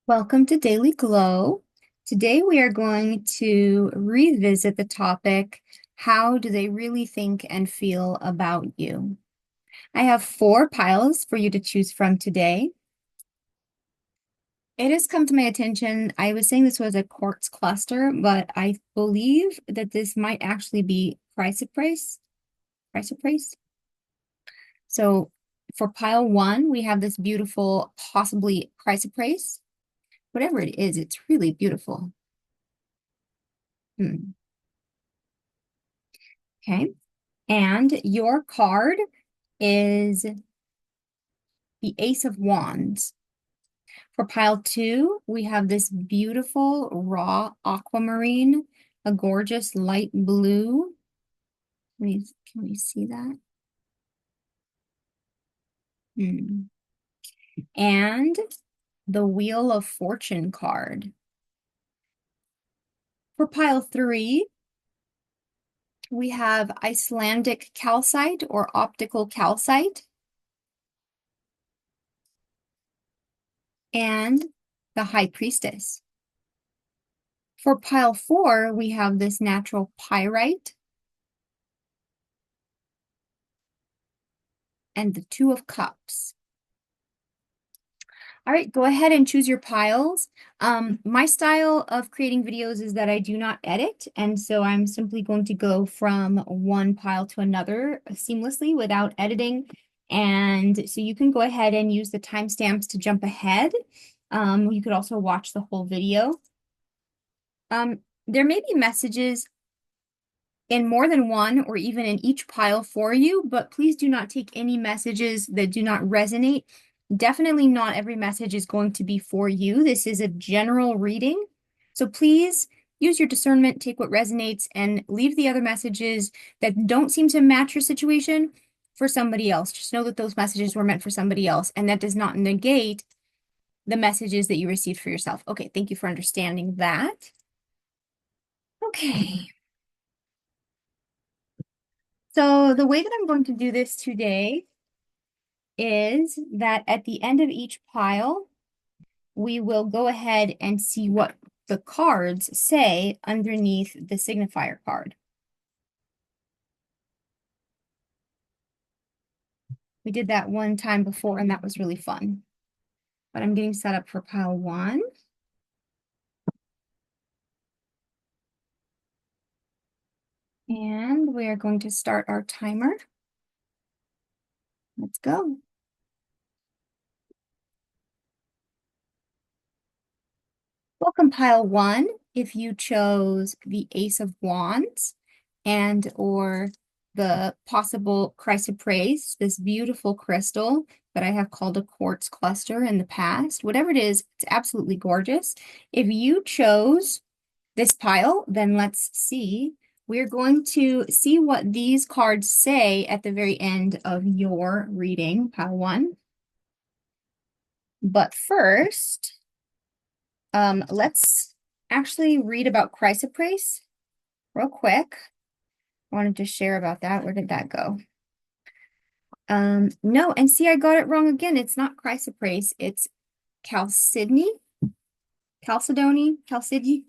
Welcome to Daily Glow. Today we are going to revisit the topic, how do they really think and feel about you? I have 4 piles for you to choose from today. It has come to my attention, I was saying this was a quartz cluster, but I believe that this might actually be chrysoprase. Chrysoprase. So for pile 1, we have this beautiful, possibly chrysoprase. Whatever it is, it's really beautiful. Okay. And your card is the Ace of Wands. For pile 2, we have this beautiful raw aquamarine, a gorgeous light blue. Can we see that? And the Wheel of Fortune card. For pile 3, we have Icelandic calcite or optical calcite. And the High Priestess. For pile 4, we have this natural pyrite and the Two of Cups. All right, go ahead and choose your piles. My style of creating videos is that I do not edit, and so I'm simply going to go from one pile to another seamlessly without editing. And so you can go ahead and use the timestamps to jump ahead. You could also watch the whole video. There may be messages in more than one or even in each pile for you, but please do not take any messages that do not resonate. Definitely not every message is going to be for you. This is a general reading. So please use your discernment, take what resonates, and leave the other messages that don't seem to match your situation for somebody else. Just know that those messages were meant for somebody else, and that does not negate the messages that you received for yourself. Okay, thank you for understanding that. Okay. So the way that I'm going to do this today is that at the end of each pile, we will go ahead and see what the cards say underneath the signifier card. We did that one time before, and that was really fun. But I'm getting set up for pile 1. And we are going to start our timer. Let's go. Welcome, pile 1. If you chose the Ace of Wands and or the possible chrysoprase, this beautiful crystal that I have called a quartz cluster in the past, whatever it is, it's absolutely gorgeous. If you chose this pile, then let's see. We're going to see what these cards say at the very end of your reading, pile 1. But first, let's actually read about chrysoprase real quick. I wanted to share about that. Where did that go? No, and see, I got it wrong again. It's not chrysoprase, it's Chalcedony. Chalcedony? Chalcedony?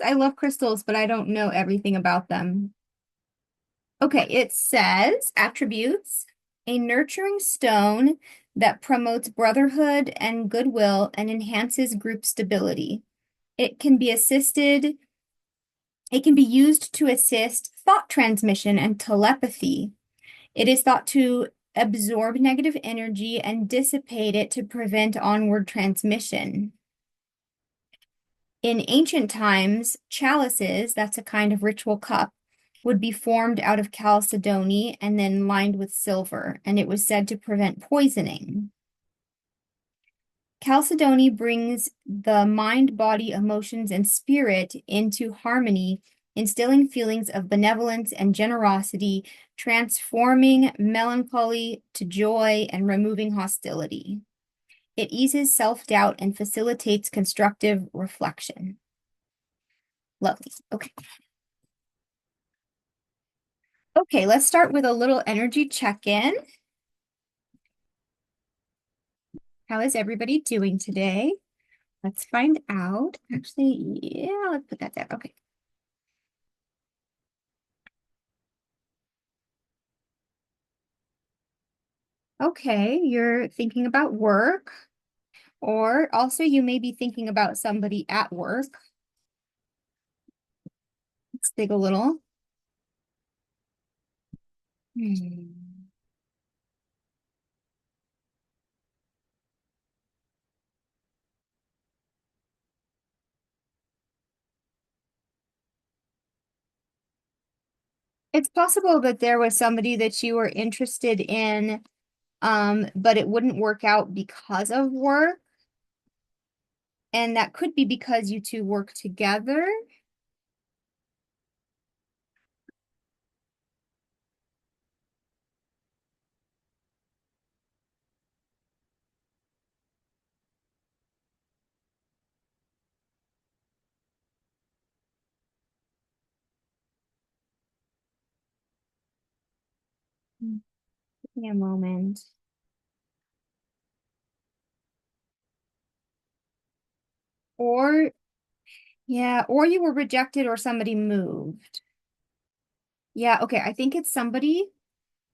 I love crystals, but I don't know everything about them. Okay, it says attributes, a nurturing stone that promotes brotherhood and goodwill and enhances group stability. It can be used to assist thought transmission and telepathy. It is thought to absorb negative energy and dissipate it to prevent onward transmission. In ancient times, chalices, that's a kind of ritual cup, would be formed out of chalcedony and then lined with silver, and it was said to prevent poisoning. Chalcedony brings the mind, body, emotions, and spirit into harmony, instilling feelings of benevolence and generosity, transforming melancholy to joy and removing hostility. It eases self-doubt and facilitates constructive reflection. Lovely. Okay. Okay, let's start with a little energy check-in. How is everybody doing today? Let's find out. Actually, yeah, let's put that there. Okay. Okay, you're thinking about work, or also you may be thinking about somebody at work. Let's dig a little. Hmm. It's possible that there was somebody that you were interested in, but it wouldn't work out because of work. And that could be because you two work together. Give me a moment. Or, yeah, or you were rejected or somebody moved. Yeah, okay. I think it's somebody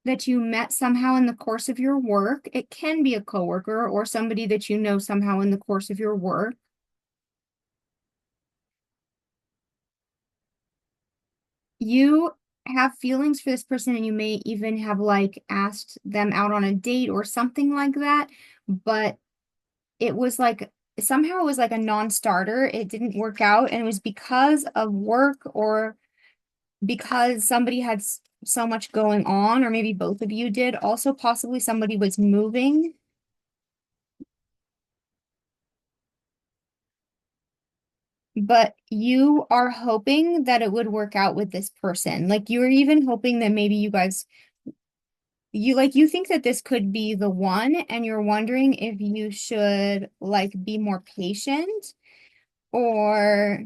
that you met somehow in the course of your work. It can be a coworker or somebody that you know somehow in the course of your work. You have feelings for this person and you may even have like asked them out on a date or something like that, but it was like somehow it was like a non-starter. It didn't work out and it was because of work or because somebody had so much going on, or maybe both of you did. Also, possibly somebody was moving. But you are hoping that it would work out with this person. Like you're even hoping that maybe you guys, you think that this could be the one, and you're wondering if you should like be more patient or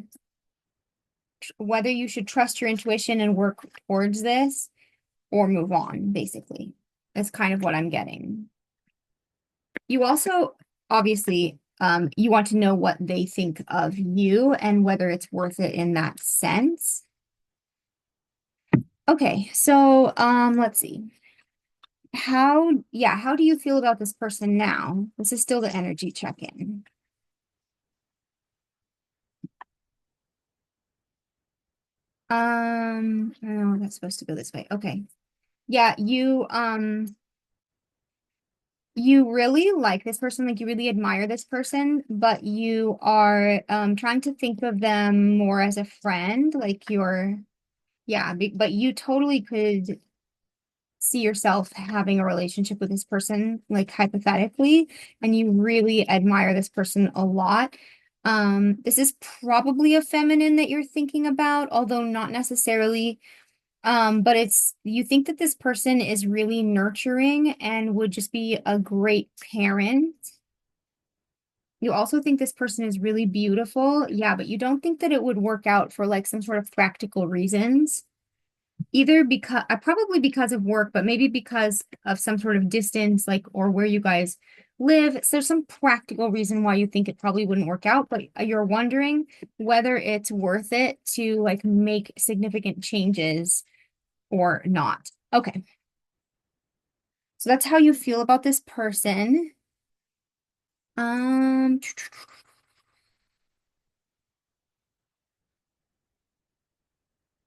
whether you should trust your intuition and work towards this or move on, basically. That's kind of what I'm getting. You also obviously you want to know what they think of you and whether it's worth it in that sense. Okay, so let's see. How do you feel about this person now? This is still the energy check-in. Oh, that's supposed to go this way. Okay. Yeah, you really like this person, like you really admire this person, but you are trying to think of them more as a friend, like you're yeah, but you totally could see yourself having a relationship with this person, like hypothetically, and you really admire this person a lot. This is probably a feminine that you're thinking about, although not necessarily. But it's you think that this person is really nurturing and would just be a great parent. You also think this person is really beautiful. Yeah, but you don't think that it would work out for like some sort of practical reasons. Either because probably because of work, but maybe because of some sort of distance, like or where you guys live. So there's some practical reason why you think it probably wouldn't work out, but you're wondering whether it's worth it to like make significant changes or not. Okay. So that's how you feel about this person. Um,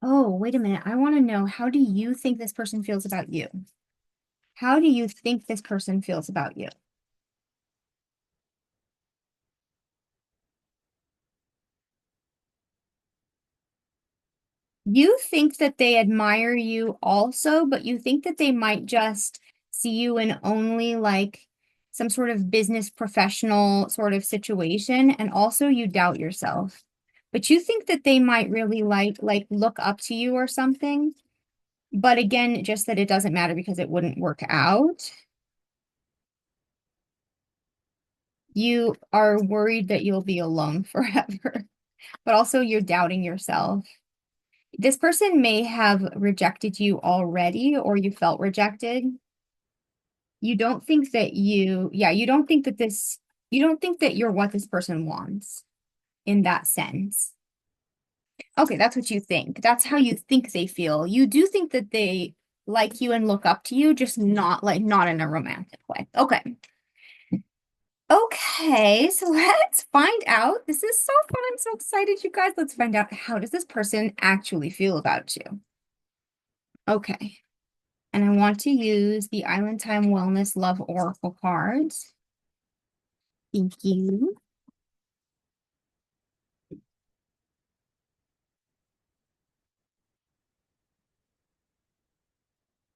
oh, wait a minute. I want to know, how do you think this person feels about you? How do you think this person feels about you? You think that they admire you also, but you think that they might just see you in only like some sort of business professional sort of situation, and also you doubt yourself. But you think that they might really like look up to you or something. But again, just that it doesn't matter because it wouldn't work out. You are worried that you'll be alone forever, but also you're doubting yourself. This person may have rejected you already, or you felt rejected. You don't think that you don't think that you don't think that you're what this person wants in that sense. Okay, that's what you think. That's how you think they feel. You do think that they like you and look up to you, just not in a romantic way. Okay. Okay, so let's find out. This is so fun. I'm so excited, you guys. Let's find out, how does this person actually feel about you? Okay. And I want to use the Island Time Wellness Love Oracle cards. Thank you.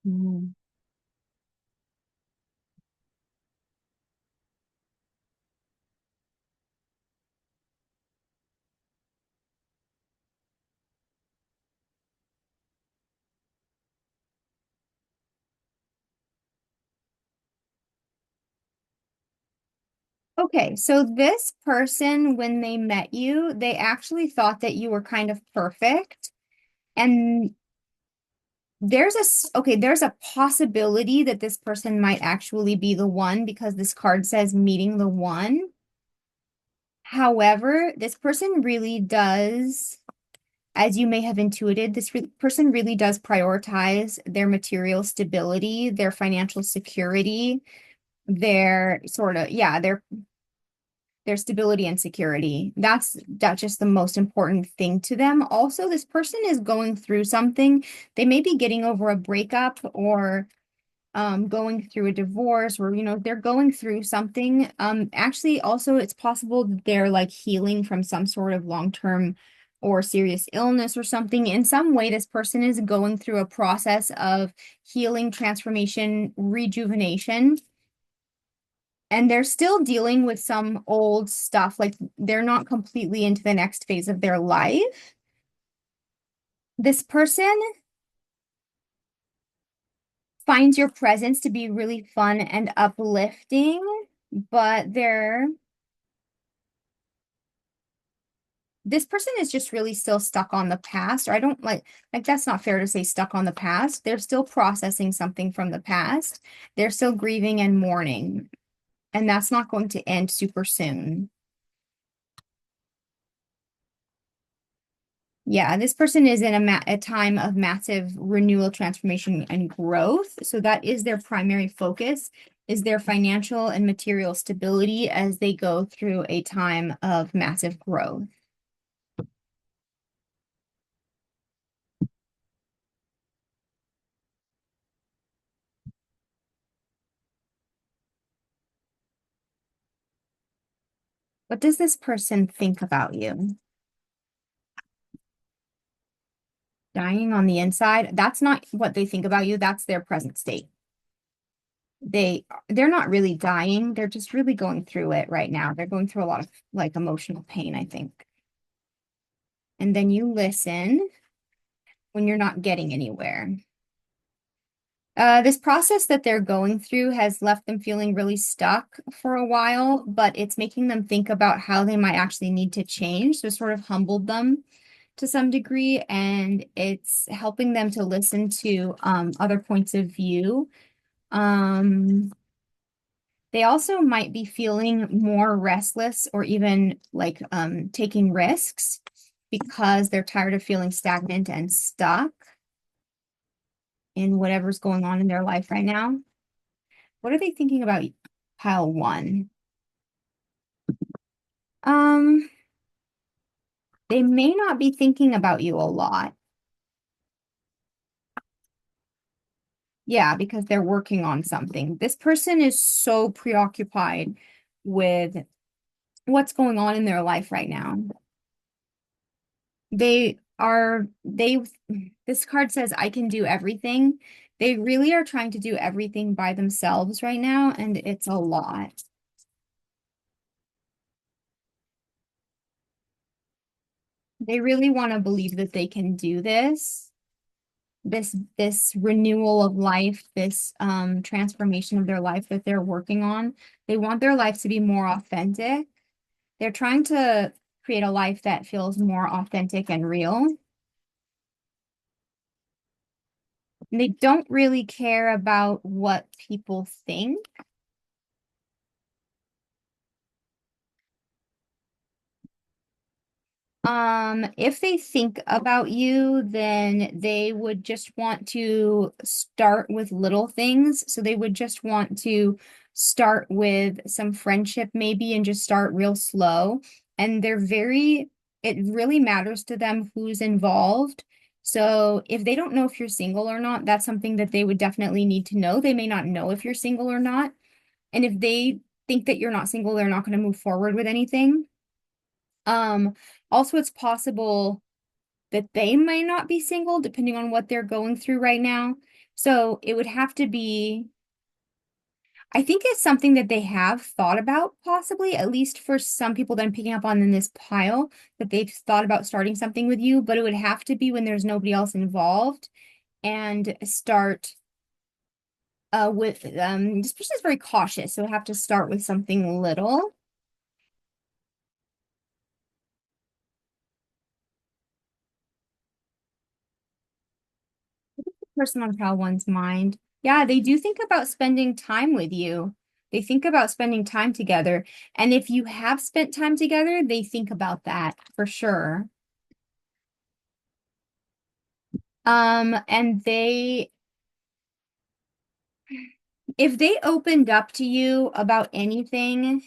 Mm. Okay, so this person, when they met you, they actually thought that you were kind of perfect. And there's a possibility that this person might actually be the one because this card says meeting the one. However, this person really does, as you may have intuited, person really does prioritize their material stability, their financial security, their sort of, yeah, their stability and security. That's just the most important thing to them. Also, this person is going through something. They may be getting over a breakup or going through a divorce, or they're going through something. Actually, also it's possible that they're like healing from some sort of long-term or serious illness or something. In some way, this person is going through a process of healing, transformation, rejuvenation, and they're still dealing with some old stuff. Like, they're not completely into the next phase of their life. This person finds your presence to be really fun and uplifting, but this person is just really still stuck on the past. Or I don't like that's not fair to say stuck on the past. They're still processing something from the past. They're still grieving and mourning, and that's not going to end super soon. Yeah, this person is in a time of massive renewal, transformation, and growth. So that is their primary focus, is their financial and material stability as they go through a time of massive growth. What does this person think about you? Dying on the inside? That's not what they think about you. That's their present state. They're not really dying. They're just really going through it right now. They're going through a lot of like emotional pain, I think. And then you listen when you're not getting anywhere. This process that they're going through has left them feeling really stuck for a while, but it's making them think about how they might actually need to change. So it sort of humbled them to some degree, and it's helping them to listen to other points of view. Um, they also might be feeling more restless or even like taking risks because they're tired of feeling stagnant and stuck in whatever's going on in their life right now. What are they thinking about pile one? Um, they may not be thinking about you a lot. Yeah, because they're working on something. This person is so preoccupied with what's going on in their life right now. They this card says I can do everything. They really are trying to do everything by themselves right now, and it's a lot. They really want to believe that they can do this renewal of life, this transformation of their life that they're working on. They want their life to be more authentic. They're trying to create a life that feels more authentic and real. They don't really care about what people think. If they think about you, then they would just want to start with little things. So they would just want to start with some friendship maybe and just start real slow. And it really matters to them who's involved. So if they don't know if you're single or not, that's something that they would definitely need to know. They may not know if you're single or not. And if they think that you're not single, they're not going to move forward with anything. Um, Also, it's possible that they might not be single, depending on what they're going through right now. So it would have to be, I think it's something that they have thought about, possibly, at least for some people that I'm picking up on in this pile, that they've thought about starting something with you, but it would have to be when there's nobody else involved and start with this person is very cautious, so have to start with something little. Person on pile one's mind. Yeah, they do think about spending time with you. They think about spending time together. And if you have spent time together, they think about that for sure. And if they opened up to you about anything,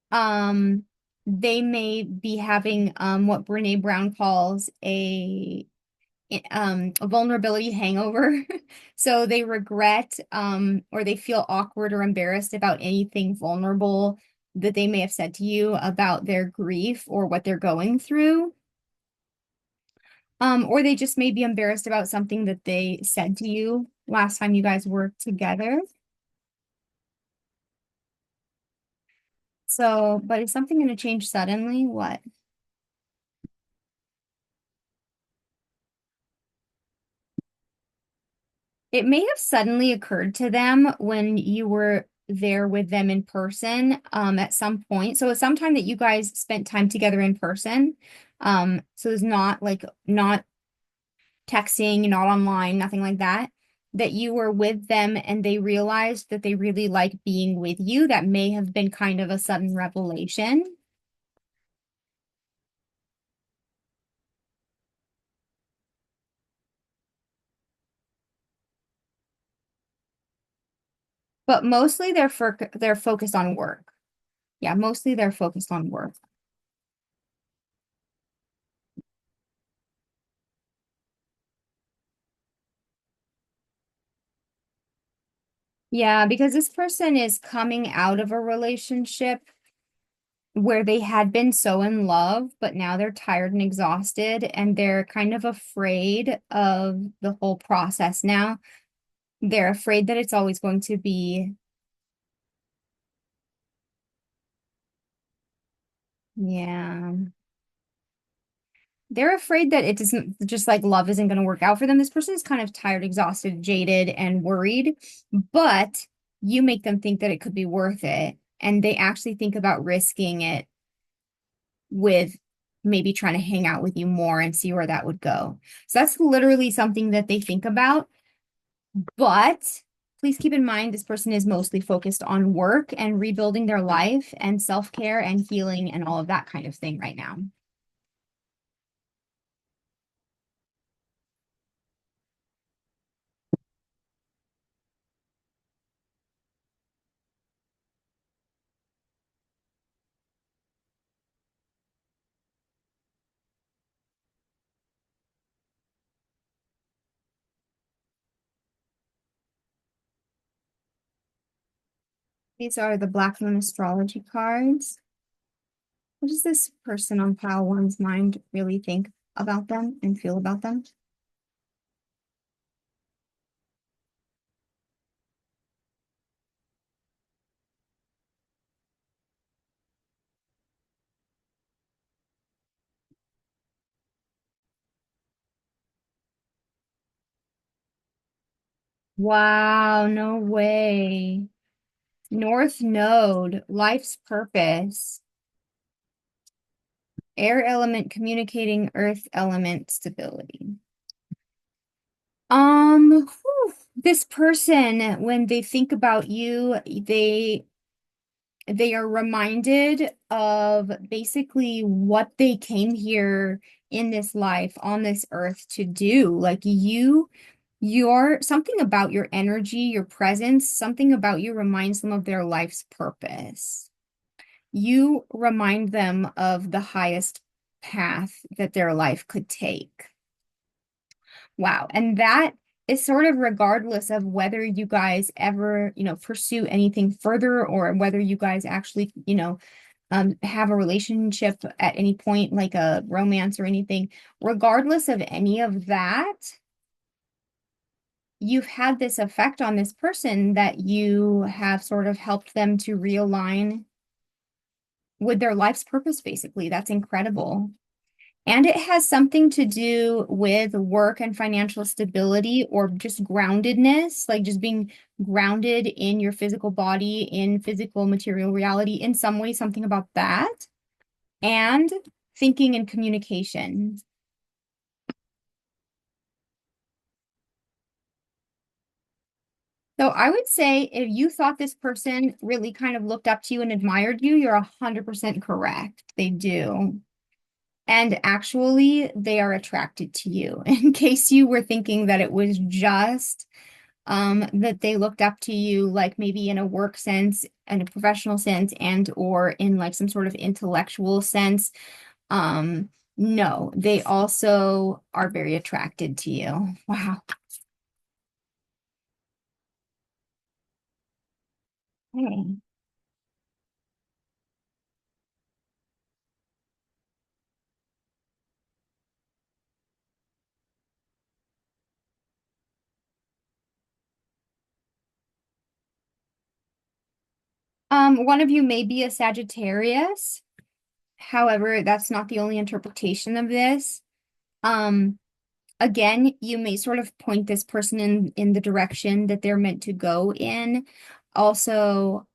um, they may be having what Brene Brown calls a vulnerability hangover. So they regret or they feel awkward or embarrassed about anything vulnerable that they may have said to you about their grief or what they're going through. Or they just may be embarrassed about something that they said to you last time you guys worked together. So, but is something going to change suddenly? What? It may have suddenly occurred to them when you were there with them in person, at some point. So it's sometime that you guys spent time together in person. So it's not like not texting, not online, nothing like that. That you were with them and they realized that they really like being with you. That may have been kind of a sudden revelation. But mostly they're focused on work. Yeah, mostly they're focused on work. Yeah, because this person is coming out of a relationship where they had been so in love, but now they're tired and exhausted, and they're kind of afraid of the whole process now. They're afraid that it's always going to be, yeah. They're afraid that it doesn't, just like love isn't going to work out for them. This person is kind of tired, exhausted, jaded, and worried, but you make them think that it could be worth it. And they actually think about risking it with maybe trying to hang out with you more and see where that would go. So that's literally something that they think about. But please keep in mind this person is mostly focused on work and rebuilding their life and self-care and healing and all of that kind of thing right now. These are the Black Moon Astrology cards. What does this person on pile one's mind really think about them and feel about them? Wow, no way. North Node, life's purpose, air element communicating earth element stability. This person, when they think about you, they are reminded of basically what they came here in this life on this earth to do. Like your something about your energy, your presence, something about you reminds them of their life's purpose. You remind them of the highest path that their life could take. Wow. And that is sort of regardless of whether you guys ever, pursue anything further or whether you guys actually, have a relationship at any point, like a romance or anything. Regardless of any of that, you've had this effect on this person that you have sort of helped them to realign with their life's purpose, basically. That's incredible. And it has something to do with work and financial stability or just groundedness, like just being grounded in your physical body, in physical material reality, in some way, something about that, and thinking and communication. So I would say if you thought this person really kind of looked up to you and admired you, you're 100% correct. They do. And actually, they are attracted to you. In case you were thinking that it was just that they looked up to you, like maybe in a work sense and a professional sense, and or in like some sort of intellectual sense. Um, no, they also are very attracted to you. Wow. Okay. One of you may be a Sagittarius. However, that's not the only interpretation of this. Um, Again, you may sort of point this person in the direction that they're meant to go in. Also,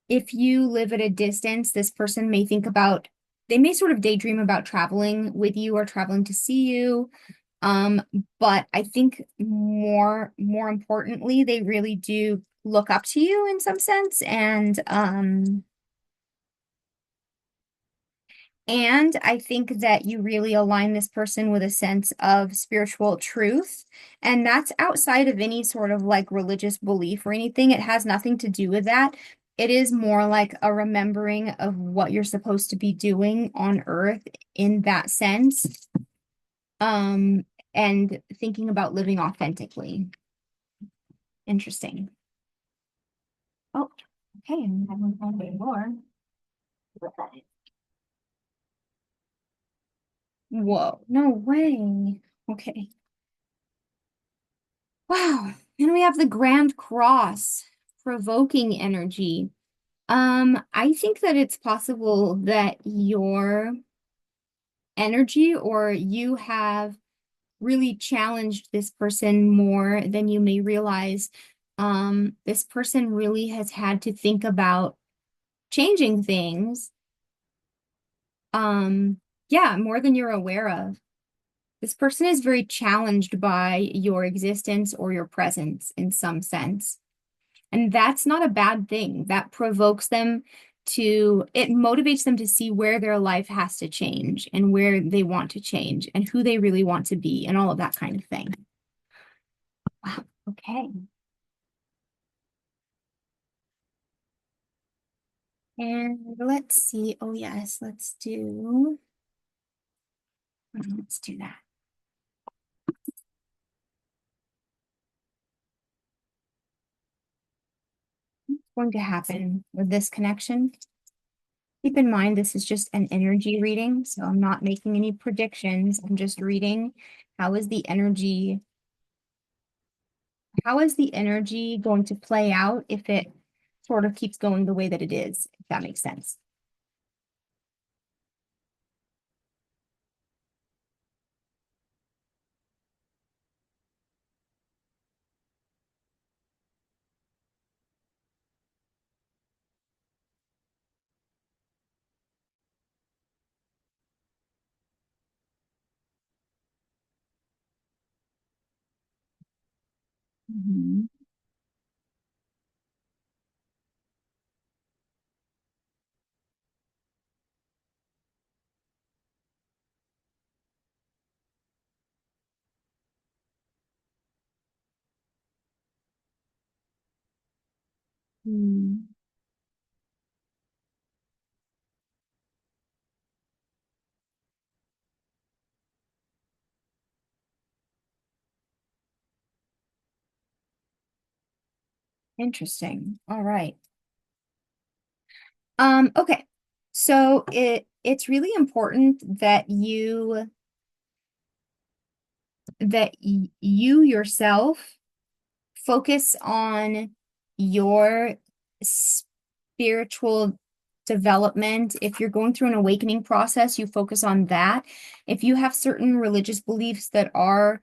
if you live at a distance, this person may they may sort of daydream about traveling with you or traveling to see you. Um, but I think more importantly, they really do look up to you in some sense and I think that you really align this person with a sense of spiritual truth. And that's outside of any sort of like religious belief or anything. It has nothing to do with that. It is more like a remembering of what you're supposed to be doing on earth in that sense. Um, and thinking about living authentically. Interesting. Oh, okay. I'm having a bit more. Whoa, no way. Okay. Wow. And we have the Grand Cross, provoking energy. I think that it's possible that your energy or you have really challenged this person more than you may realize. This person really has had to think about changing things. Yeah, more than you're aware of. This person is very challenged by your existence or your presence in some sense. And that's not a bad thing. That provokes them it motivates them to see where their life has to change and where they want to change and who they really want to be and all of that kind of thing. Wow. Okay. And let's see. Oh, yes, let's do that. What's going to happen with this connection? Keep in mind, this is just an energy reading, so I'm not making any predictions. I'm just reading how is the energy how is the energy going to play out if it sort of keeps going the way that it is, if that makes sense. Mhm. Hmm. Interesting. All right. Okay. So it's really important that you yourself focus on your spiritual development. If you're going through an awakening process, you focus on that. If you have certain religious beliefs that are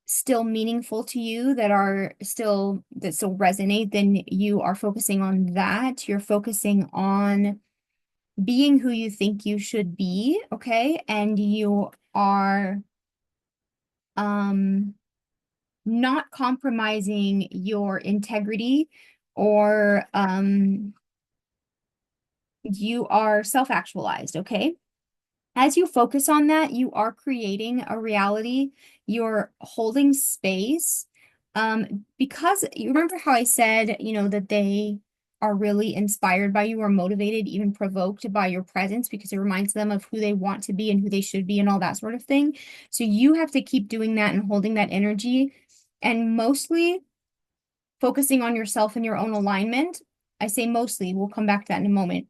still meaningful to you, that still resonate, then you are focusing on that. You're focusing on being who you think you should be, okay? And you are um not compromising your integrity or you are self-actualized, okay? As you focus on that, you are creating a reality. You're holding space. Because you remember how I said, that they are really inspired by you or motivated, even provoked by your presence because it reminds them of who they want to be and who they should be and all that sort of thing. So you have to keep doing that and holding that energy and mostly focusing on yourself and your own alignment. I say mostly, we'll come back to that in a moment.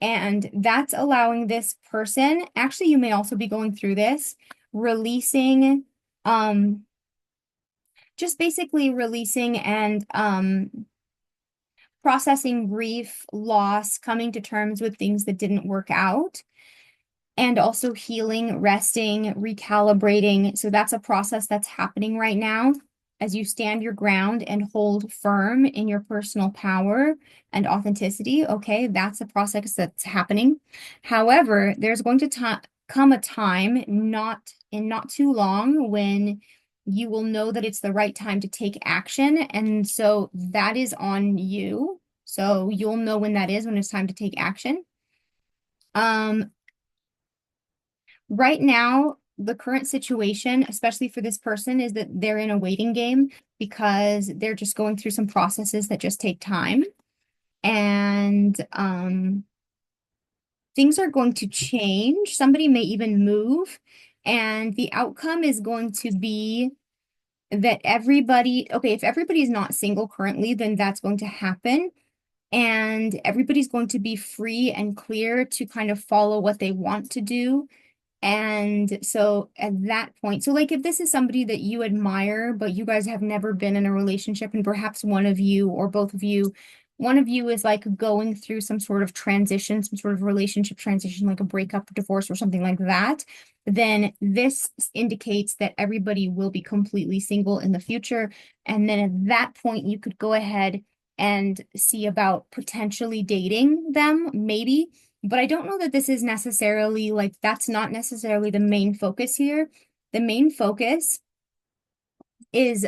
And that's allowing this person, actually, you may also be going through this, releasing, um, just basically releasing and processing grief, loss, coming to terms with things that didn't work out, and also healing, resting, recalibrating. So that's a process that's happening right now as you stand your ground and hold firm in your personal power and authenticity. Okay, that's a process that's happening. However, there's going to come a time, not too long, when you will know that it's the right time to take action. And so that is on you. So you'll know when that is, when it's time to take action. Um, Right now, the current situation, especially for this person, is that they're in a waiting game because they're just going through some processes that just take time. And things are going to change. Somebody may even move. And the outcome is going to be that okay, if everybody is not single currently, then that's going to happen. And everybody's going to be free and clear to kind of follow what they want to do. And so at that point, so like if this is somebody that you admire, but you guys have never been in a relationship, and perhaps one of you or both of you, one of you is like going through some sort of transition, some sort of relationship transition, like a breakup, divorce, or something like that, then this indicates that everybody will be completely single in the future. And then at that point, you could go ahead and see about potentially dating them, maybe. But I don't know that this is necessarily like that's not necessarily the main focus here. The main focus is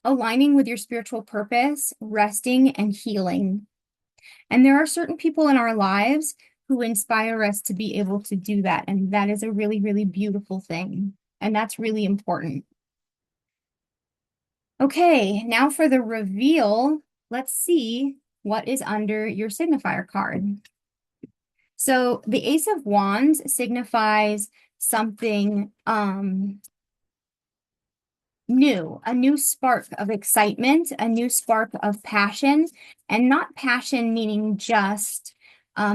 aligning with your spiritual purpose, resting and healing. And there are certain people in our lives who inspire us to be able to do that. And that is a really, really beautiful thing. And that's really important. Okay, now for the reveal, let's see what is under your signifier card. So the Ace of Wands signifies something new, a new spark of excitement, a new spark of passion, and not passion meaning just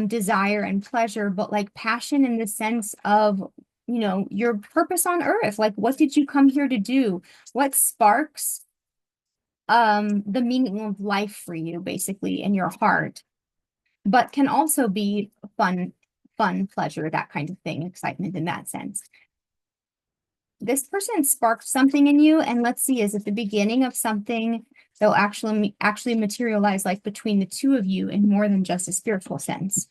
desire and pleasure, but like passion in the sense of, your purpose on earth. Like, what did you come here to do? What sparks the meaning of life for you, basically, in your heart? But can also be fun, pleasure, that kind of thing, excitement in that sense. This person sparked something in you, and let's see, is it the beginning of something that'll actually materialize like between the two of you in more than just a spiritual sense?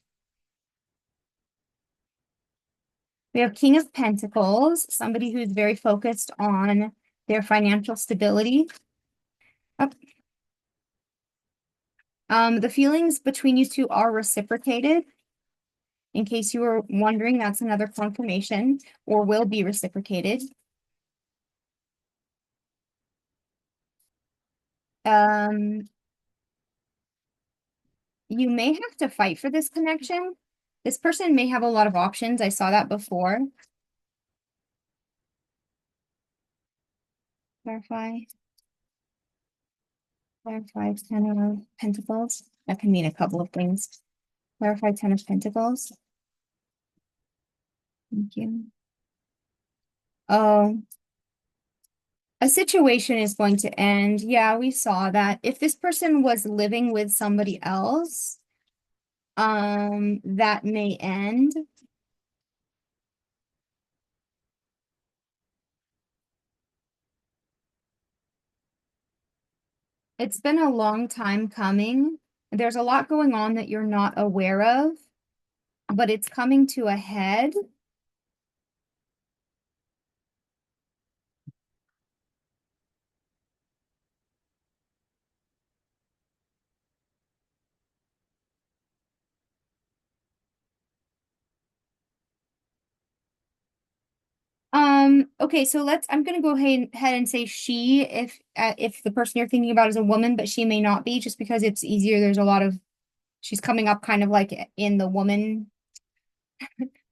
We have King of Pentacles, somebody who's very focused on their financial stability. Up. The feelings between you two are reciprocated. In case you were wondering, that's another confirmation, or will be reciprocated. Um, you may have to fight for this connection. This person may have a lot of options. I saw that before. Clarify. Clarify 10 of Pentacles. That can mean a couple of things. Clarify 10 of Pentacles. Thank you. Oh, a situation is going to end. Yeah, we saw that. If this person was living with somebody else, that may end. It's been a long time coming. There's a lot going on that you're not aware of, but it's coming to a head. Okay, so I'm gonna go ahead and say she, if the person you're thinking about is a woman, but she may not be, just because it's easier. There's a lot of, she's coming up kind of like in the woman.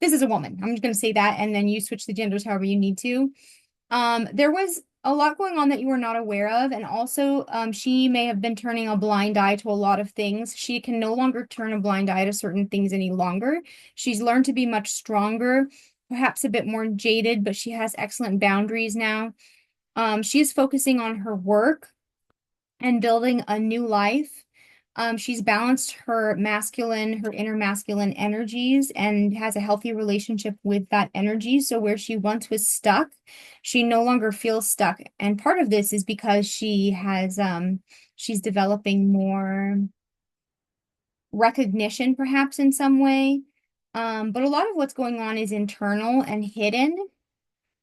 This is a woman. I'm just gonna say that, and then you switch the genders however you need to. There was a lot going on that you were not aware of, and also, she may have been turning a blind eye to a lot of things. She can no longer turn a blind eye to certain things any longer. She's learned to be much stronger, perhaps a bit more jaded, but she has excellent boundaries now. She is focusing on her work and building a new life. She's balanced her inner masculine energies and has a healthy relationship with that energy. So where she once was stuck, she no longer feels stuck. And part of this is because she's developing more recognition, perhaps in some way. But a lot of what's going on is internal and hidden.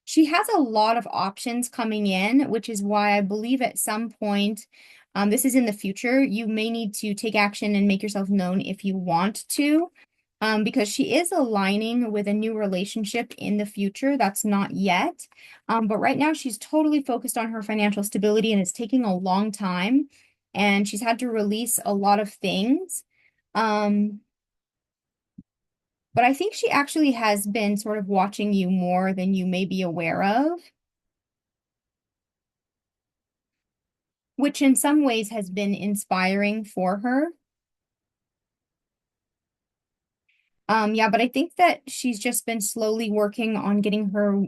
She has a lot of options coming in, which is why I believe at some point, this is in the future, you may need to take action and make yourself known if you want to, because she is aligning with a new relationship in the future. That's not yet. But right now she's totally focused on her financial stability, and it's taking a long time, and she's had to release a lot of things. Um, but I think she actually has been sort of watching you more than you may be aware of, which in some ways has been inspiring for her. Yeah, but I think that she's just been slowly working on getting her,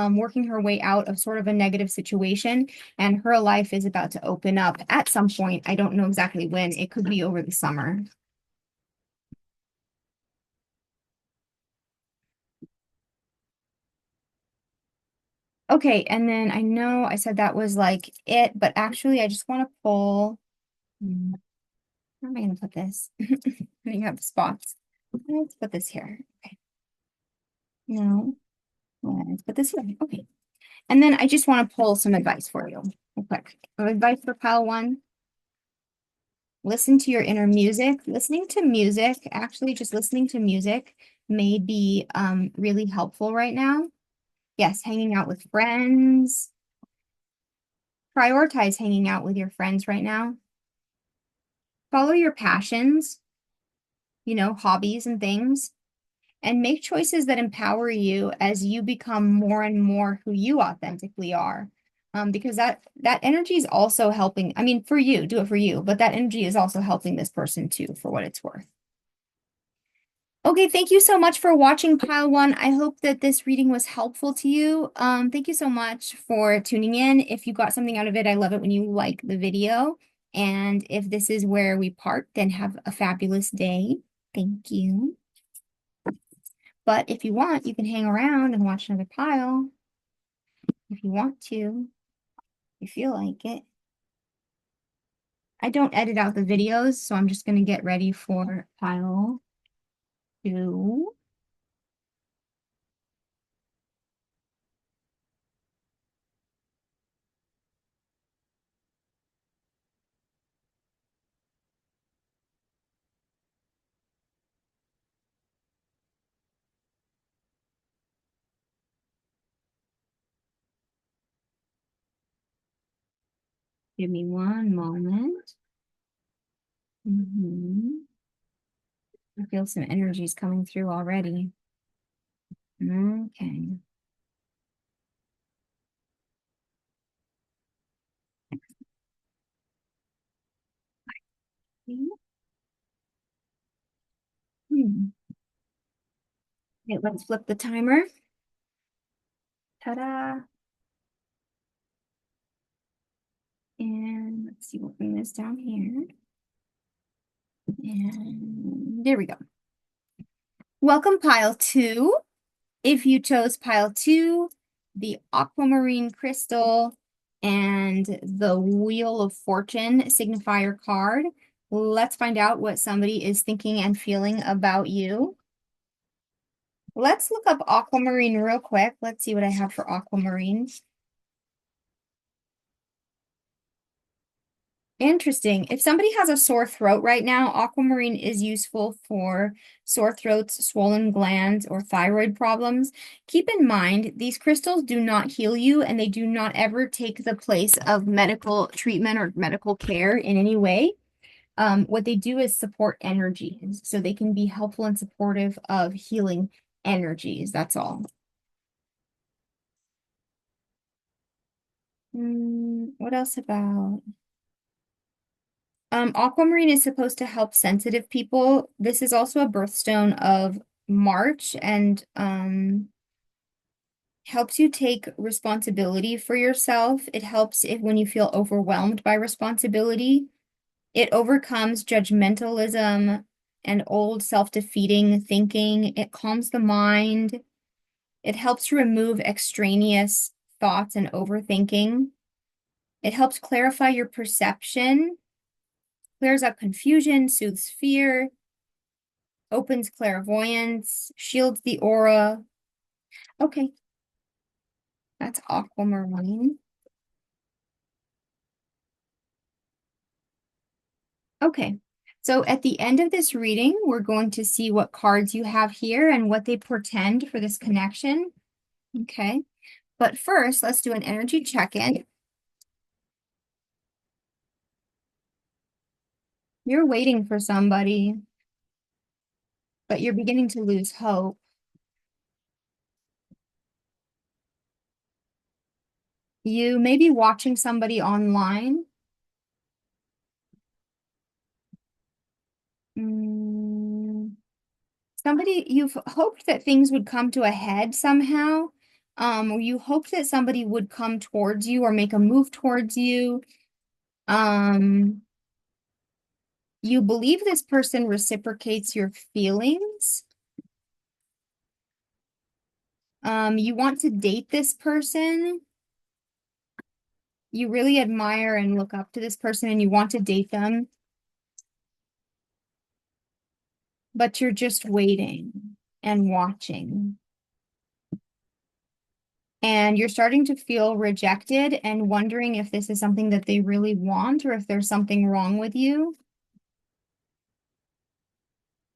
working her way out of sort of a negative situation, and her life is about to open up at some point. I don't know exactly when. It could be over the summer. Okay, and then I know I said that was like it, but actually I just want to pull, where am I going to put this? I think I have spots. Let's put this here. Okay. No, let's put this here. Okay. And then I just want to pull some advice for you, real quick. Advice for pile one: listen to your inner music. Listening to music, actually just listening to music may be really helpful right now. Yes, hanging out with friends. Prioritize hanging out with your friends right now. Follow your passions, hobbies and things, and make choices that empower you as you become more and more who you authentically are. Because that energy is also helping. I mean, for you, do it for you, but that energy is also helping this person too, for what it's worth. Okay, thank you so much for watching Pile One. I hope that this reading was helpful to you. Thank you so much for tuning in. If you got something out of it, I love it when you like the video. And if this is where we part, then have a fabulous day. Thank you. But if you want, you can hang around and watch another pile if you want to, if you feel like it. I don't edit out the videos, so I'm just going to get ready for pile two. Give me one moment. I feel some energies coming through already. Okay. Hmm. Okay, let's flip the timer. Ta-da. And let's see, we'll bring this down here. And there we go. Welcome, pile 2. If you chose pile 2, the Aquamarine crystal and the Wheel of Fortune signifier card, let's find out what somebody is thinking and feeling about you. Let's look up Aquamarine real quick. Let's see what I have for Aquamarine. Interesting. If somebody has a sore throat right now, Aquamarine is useful for sore throats, swollen glands, or thyroid problems. Keep in mind, these crystals do not heal you, and they do not ever take the place of medical treatment or medical care in any way. What they do is support energies, so they can be helpful and supportive of healing energies. That's all. What else about? Aquamarine is supposed to help sensitive people. This is also a birthstone of March and helps you take responsibility for yourself. It helps if when you feel overwhelmed by responsibility. It overcomes judgmentalism and old self-defeating thinking. It calms the mind. It helps remove extraneous thoughts and overthinking. It helps clarify your perception, clears up confusion, soothes fear, opens clairvoyance, shields the aura. Okay, that's Aquamarine. Okay, so at the end of this reading, we're going to see what cards you have here and what they portend for this connection. Okay, but first, let's do an energy check-in. You're waiting for somebody, but you're beginning to lose hope. You may be watching somebody online. Somebody, you've hoped that things would come to a head somehow. Or you hoped that somebody would come towards you or make a move towards you. You believe this person reciprocates your feelings. You want to date this person. You really admire and look up to this person and you want to date them. But you're just waiting and watching. And you're starting to feel rejected and wondering if this is something that they really want or if there's something wrong with you.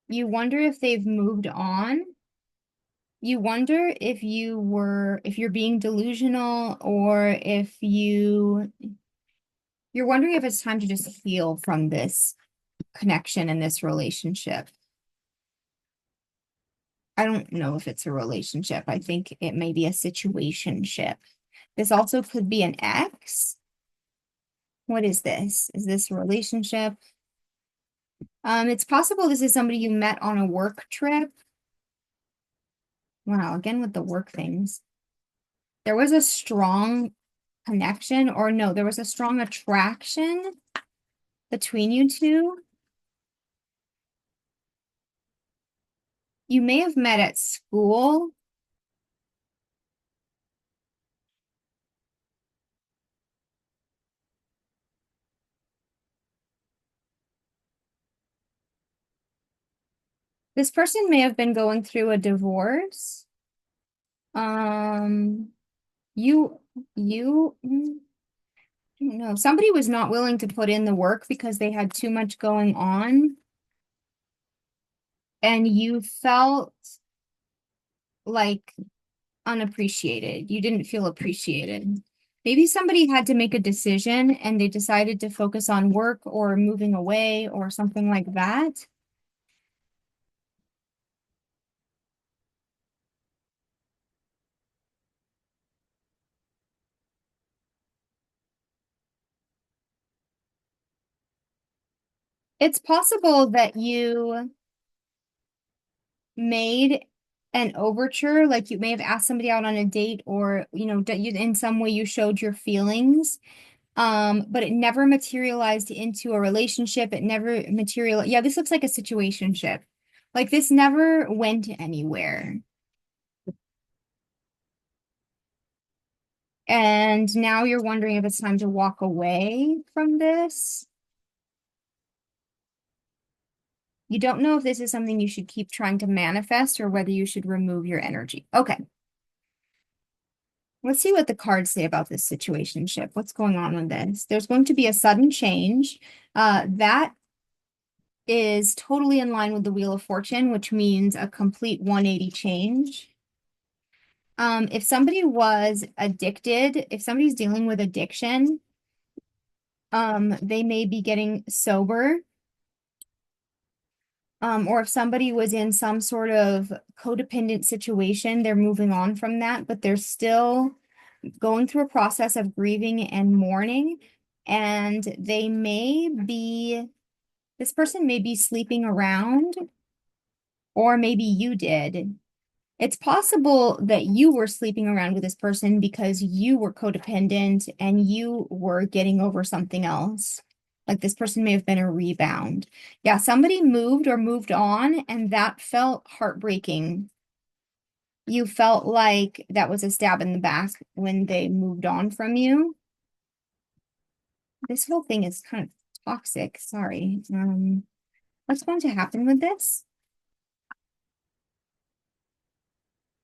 You wonder if they've moved on. You wonder if you're being delusional or if you're wondering if it's time to just heal from this connection and this relationship. I don't know if it's a relationship. I think it may be a situationship. This also could be an ex. What is this? Is this a relationship? It's possible this is somebody you met on a work trip. Wow, again with the work things. There was a strong connection, or no, there was a strong attraction between you two. You may have met at school. This person may have been going through a divorce. Um, I don't know. Somebody was not willing to put in the work because they had too much going on. And you felt like unappreciated. You didn't feel appreciated. Maybe somebody had to make a decision and they decided to focus on work or moving away or something like that. It's possible that you made an overture, like you may have asked somebody out on a date or, that you in some way you showed your feelings, but it never materialized into a relationship. It never materialized. Yeah, this looks like a situationship. Like this never went anywhere. And now you're wondering if it's time to walk away from this. You don't know if this is something you should keep trying to manifest or whether you should remove your energy. Okay. Let's see what the cards say about this situationship. What's going on with this? There's going to be a sudden change. That is totally in line with the Wheel of Fortune, which means a complete 180 change. If somebody was addicted, if somebody's dealing with addiction, they may be getting sober. Or if somebody was in some sort of codependent situation, they're moving on from that, but they're still going through a process of grieving and mourning. And this person may be sleeping around, or maybe you did. It's possible that you were sleeping around with this person because you were codependent and you were getting over something else. Like this person may have been a rebound. Yeah, somebody moved or moved on, and that felt heartbreaking. You felt like that was a stab in the back when they moved on from you. This whole thing is kind of toxic. Sorry. What's going to happen with this?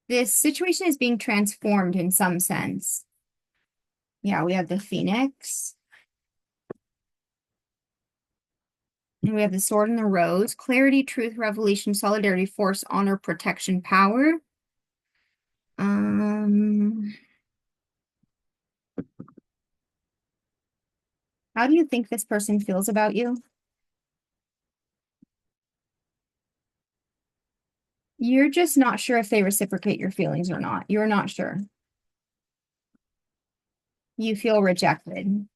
This situation is being transformed in some sense. Yeah, we have the Phoenix. And we have the Sword and the Rose. Clarity, truth, revelation, solidarity, force, honor, protection, power. Um, how do you think this person feels about you? You're just not sure if they reciprocate your feelings or not. You're not sure. You feel rejected.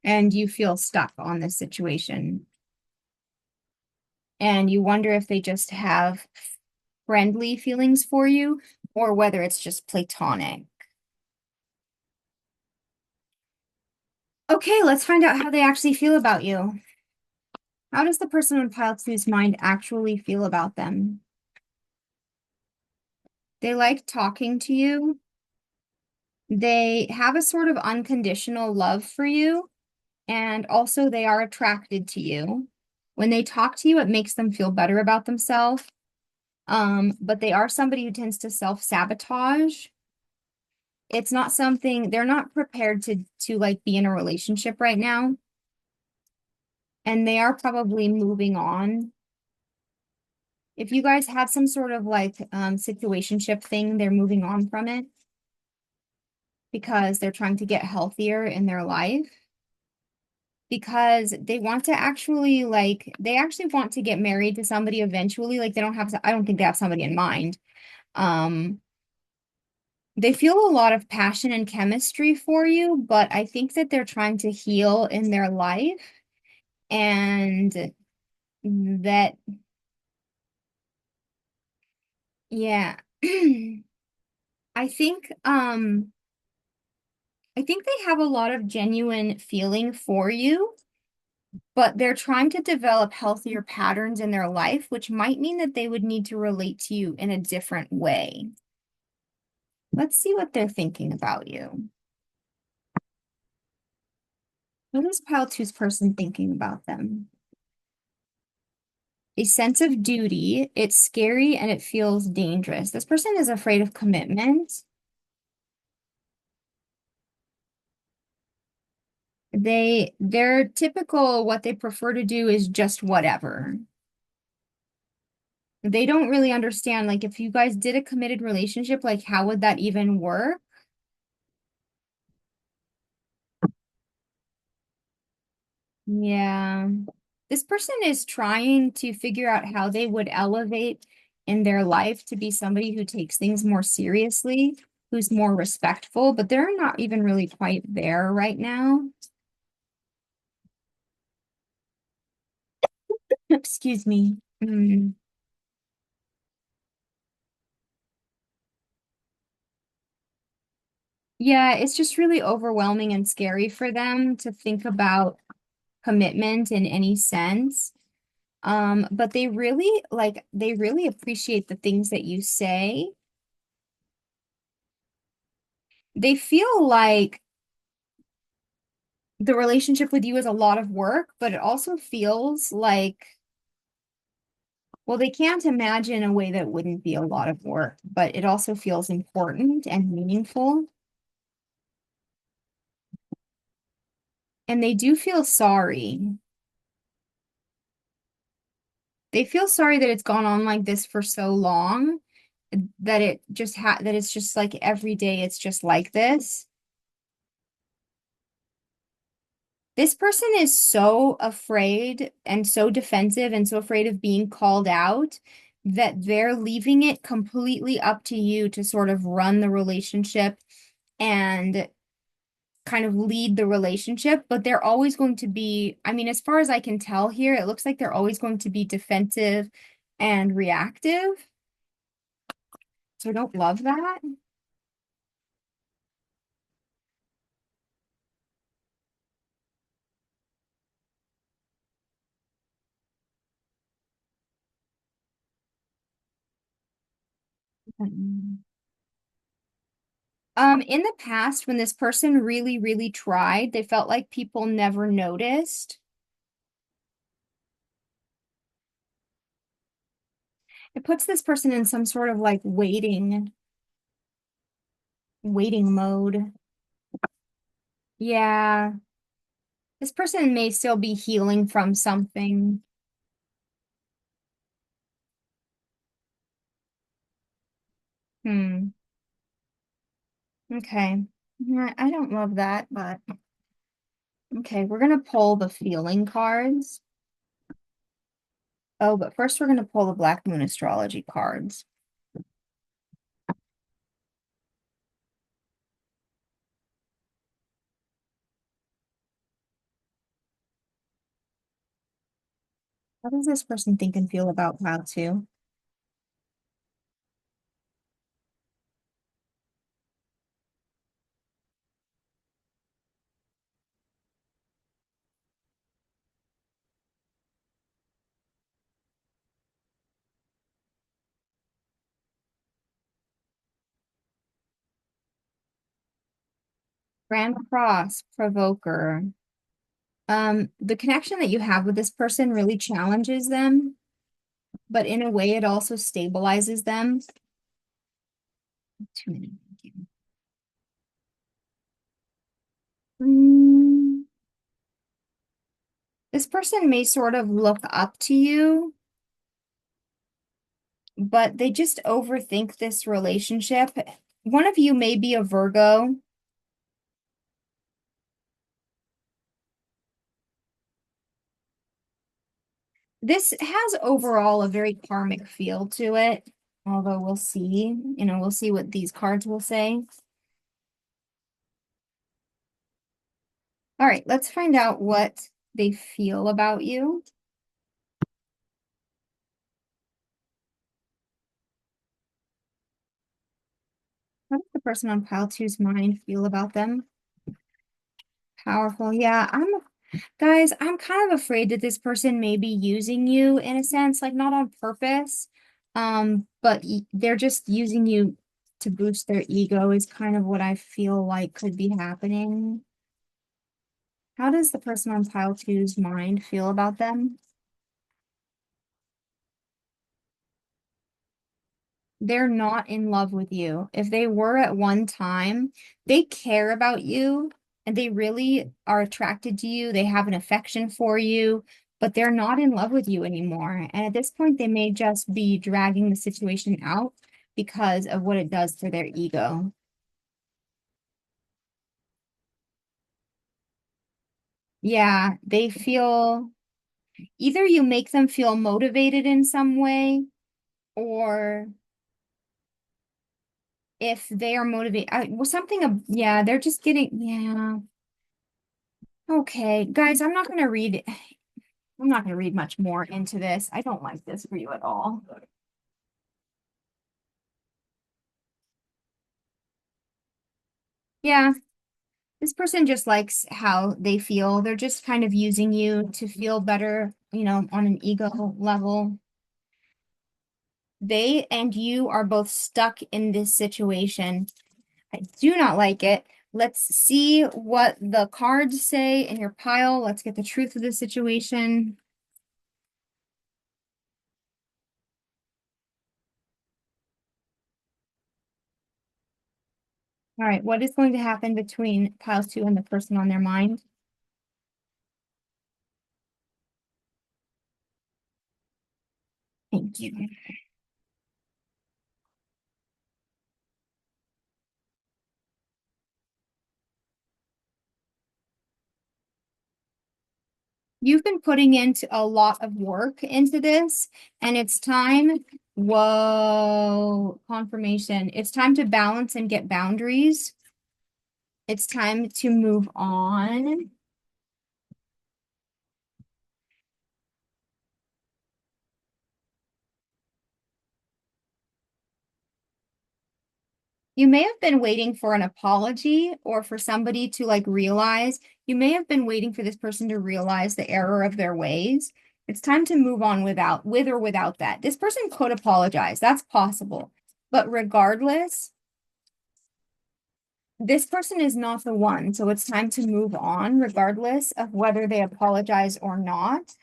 And you feel stuck on this situation. And you wonder if they just have friendly feelings for you or whether it's just platonic. Okay, let's find out how they actually feel about you. How does the person on pile two's mind actually feel about them? They like talking to you. They have a sort of unconditional love for you, and also they are attracted to you. When they talk to you, it makes them feel better about themselves. But they are somebody who tends to self-sabotage. It's not something they're not prepared to like be in a relationship right now. And they are probably moving on. If you guys have some sort of like situationship thing, they're moving on from it because they're trying to get healthier in their life. Because they want to actually they actually want to get married to somebody eventually. Like they don't have, I don't think they have somebody in mind. Um, they feel a lot of passion and chemistry for you, but I think that they're trying to heal in their life and that, yeah. I think, I think they have a lot of genuine feeling for you, but they're trying to develop healthier patterns in their life, which might mean that they would need to relate to you in a different way. Let's see what they're thinking about you. What is pile two's person thinking about them? A sense of duty. It's scary and it feels dangerous. This person is afraid of commitment. They're typical, what they prefer to do is just whatever. They don't really understand, like, if you guys did a committed relationship, like, how would that even work? Yeah. This person is trying to figure out how they would elevate in their life to be somebody who takes things more seriously, who's more respectful, but they're not even really quite there right now. Excuse me. Yeah, it's just really overwhelming and scary for them to think about commitment in any sense. But they really appreciate the things that you say. They feel like the relationship with you is a lot of work, but it also feels like, well, they can't imagine a way that wouldn't be a lot of work, but it also feels important and meaningful. And they do feel sorry. They feel sorry that it's gone on like this for so long, that it's just like every day it's just like this. This person is so afraid and so defensive and so afraid of being called out that they're leaving it completely up to you to sort of run the relationship and kind of lead the relationship, but they're always going to be, I mean, as far as I can tell here, it looks like they're always going to be defensive and reactive. So I don't love that. In the past, when this person really, really tried, they felt like people never noticed. It puts this person in some sort of like waiting mode. Yeah, this person may still be healing from something. Hmm. Okay. I don't love that, but okay, we're gonna pull the feeling cards. Oh, but first we're gonna pull the Black Moon astrology cards. How does this person think and feel about how to? Grand Cross, Provoker. The connection that you have with this person really challenges them, but in a way it also stabilizes them. Too many. Thank you. Mm, this person may sort of look up to you, but they just overthink this relationship. One of you may be a Virgo. This has overall a very karmic feel to it, although we'll see. We'll see what these cards will say. All right, let's find out what they feel about you. How does the person on pile two's mind feel about them? Powerful. Yeah, guys, I'm kind of afraid that this person may be using you in a sense, like not on purpose. But they're just using you to boost their ego is kind of what I feel like could be happening. How does the person on pile two's mind feel about them? They're not in love with you. If they were at one time, they care about you and they really are attracted to you. They have an affection for you, but they're not in love with you anymore. And at this point, they may just be dragging the situation out because of what it does for their ego. Yeah, they feel either you make them feel motivated in some way, or if they are motivated, well, something, yeah, they're just getting, yeah. Okay, guys, I'm not going to read much more into this. I don't like this for you at all. Yeah, this person just likes how they feel. They're just kind of using you to feel better, on an ego level. They and you are both stuck in this situation. I do not like it. Let's see what the cards say in your pile. Let's get the truth of the situation. All right, what is going to happen between pile two and the person on their mind? Thank you. You've been putting into a lot of work into this, and it's time. Whoa, confirmation. It's time to balance and get boundaries. It's time to move on. You may have been waiting for an apology or for somebody to like realize, you may have been waiting for this person to realize the error of their ways. It's time to move on with or without that. This person could apologize. That's possible. But regardless, this person is not the one. So it's time to move on, regardless of whether they apologize or not.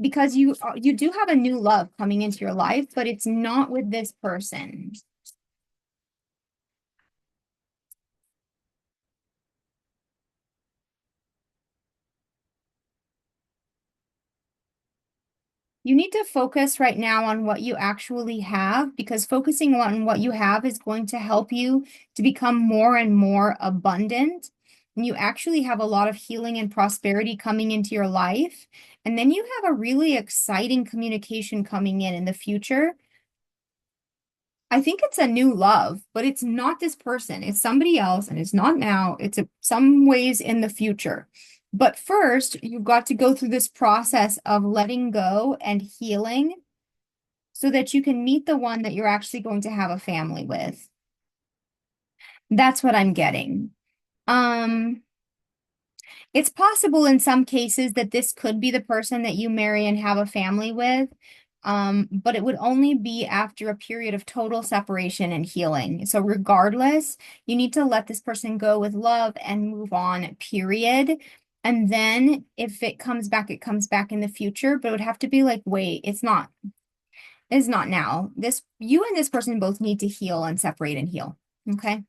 Because you do have a new love coming into your life, but it's not with this person. You need to focus right now on what you actually have, because focusing on what you have is going to help you to become more and more abundant. And you actually have a lot of healing and prosperity coming into your life. And then you have a really exciting communication coming in the future. I think it's a new love, but it's not this person. It's somebody else, and it's not now. It's some ways in the future. But first, you've got to go through this process of letting go and healing so that you can meet the one that you're actually going to have a family with. That's what I'm getting. Um, it's possible in some cases that this could be the person that you marry and have a family with. But it would only be after a period of total separation and healing. So regardless, you need to let this person go with love and move on, period. And then if it comes back in the future, but it would have to be like, wait, it's not now. You and this person both need to heal and separate and heal. Okay.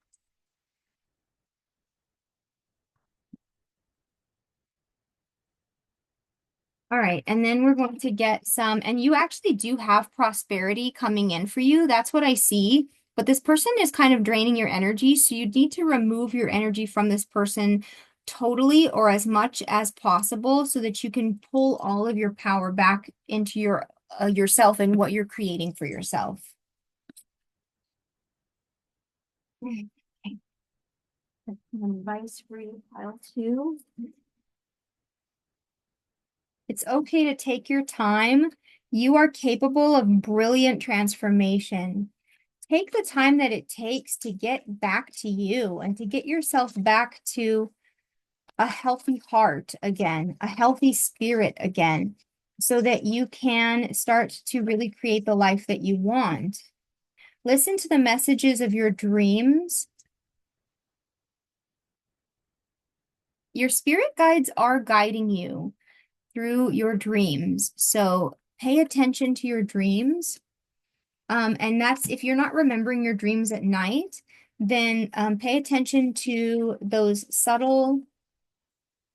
All right, and then we're going to get some, and you actually do have prosperity coming in for you. That's what I see. But this person is kind of draining your energy, so you need to remove your energy from this person totally or as much as possible so that you can pull all of your power back into yourself and what you're creating for yourself. Okay. Some advice for you, pile two. It's okay to take your time. You are capable of brilliant transformation. Take the time that it takes to get back to you and to get yourself back to a healthy heart again, a healthy spirit again, so that you can start to really create the life that you want. Listen to the messages of your dreams. Your spirit guides are guiding you through your dreams. So pay attention to your dreams. And that's if you're not remembering your dreams at night, then pay attention to those subtle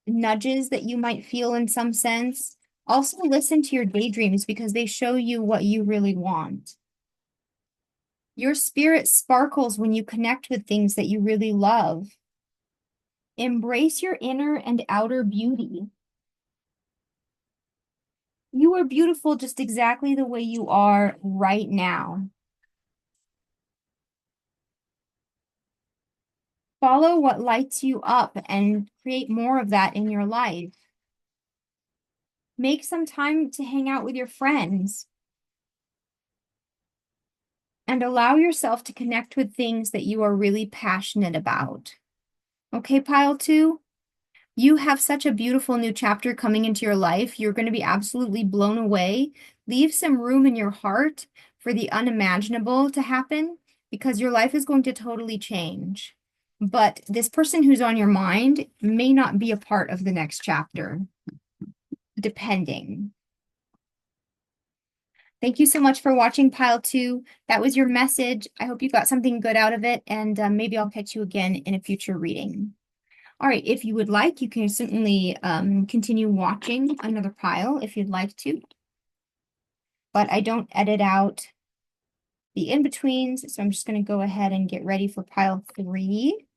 nudges that you might feel in some sense. Also, listen to your daydreams because they show you what you really want. Your spirit sparkles when you connect with things that you really love. Embrace your inner and outer beauty. You are beautiful just exactly the way you are right now. Follow what lights you up and create more of that in your life. Make some time to hang out with your friends and allow yourself to connect with things that you are really passionate about. Okay, pile two? You have such a beautiful new chapter coming into your life. You're going to be absolutely blown away. Leave some room in your heart for the unimaginable to happen because your life is going to totally change. But this person who's on your mind may not be a part of the next chapter, depending. Thank you so much for watching Pile 2. That was your message. I hope you got something good out of it, and maybe I'll catch you again in a future reading. All right, if you would like, you can certainly continue watching another pile if you'd like to. But I don't edit out the in-betweens, so I'm just going to go ahead and get ready for pile 3.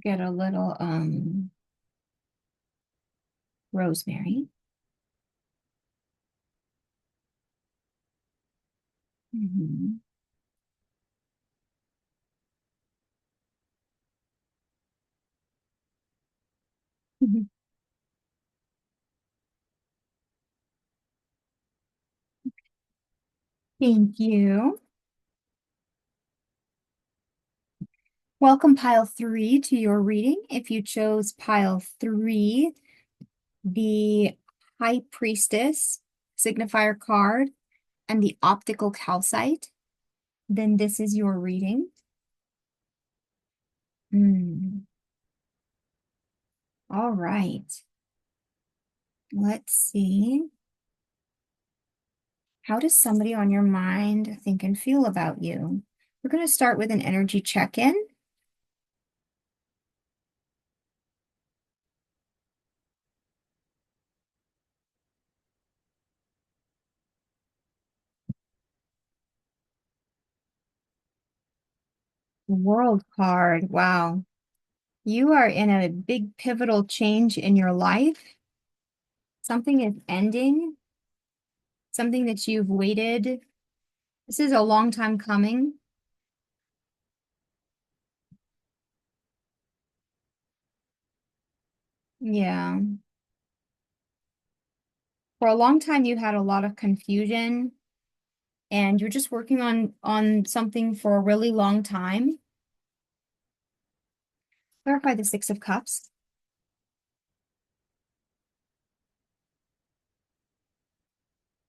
Get a little rosemary. Mhm. Mhm. Thank you. Welcome pile 3 to your reading. If you chose pile 3, the High Priestess signifier card and the Optical Calcite, then this is your reading. All right. Let's see. How does somebody on your mind think and feel about you? We're going to start with an energy check-in. World card. Wow. You are in a big pivotal change in your life. Something is ending, something that you've waited. This is a long time coming. Yeah. For a long time, you had a lot of confusion and you're just working on something for a really long time. Clarify the Six of Cups.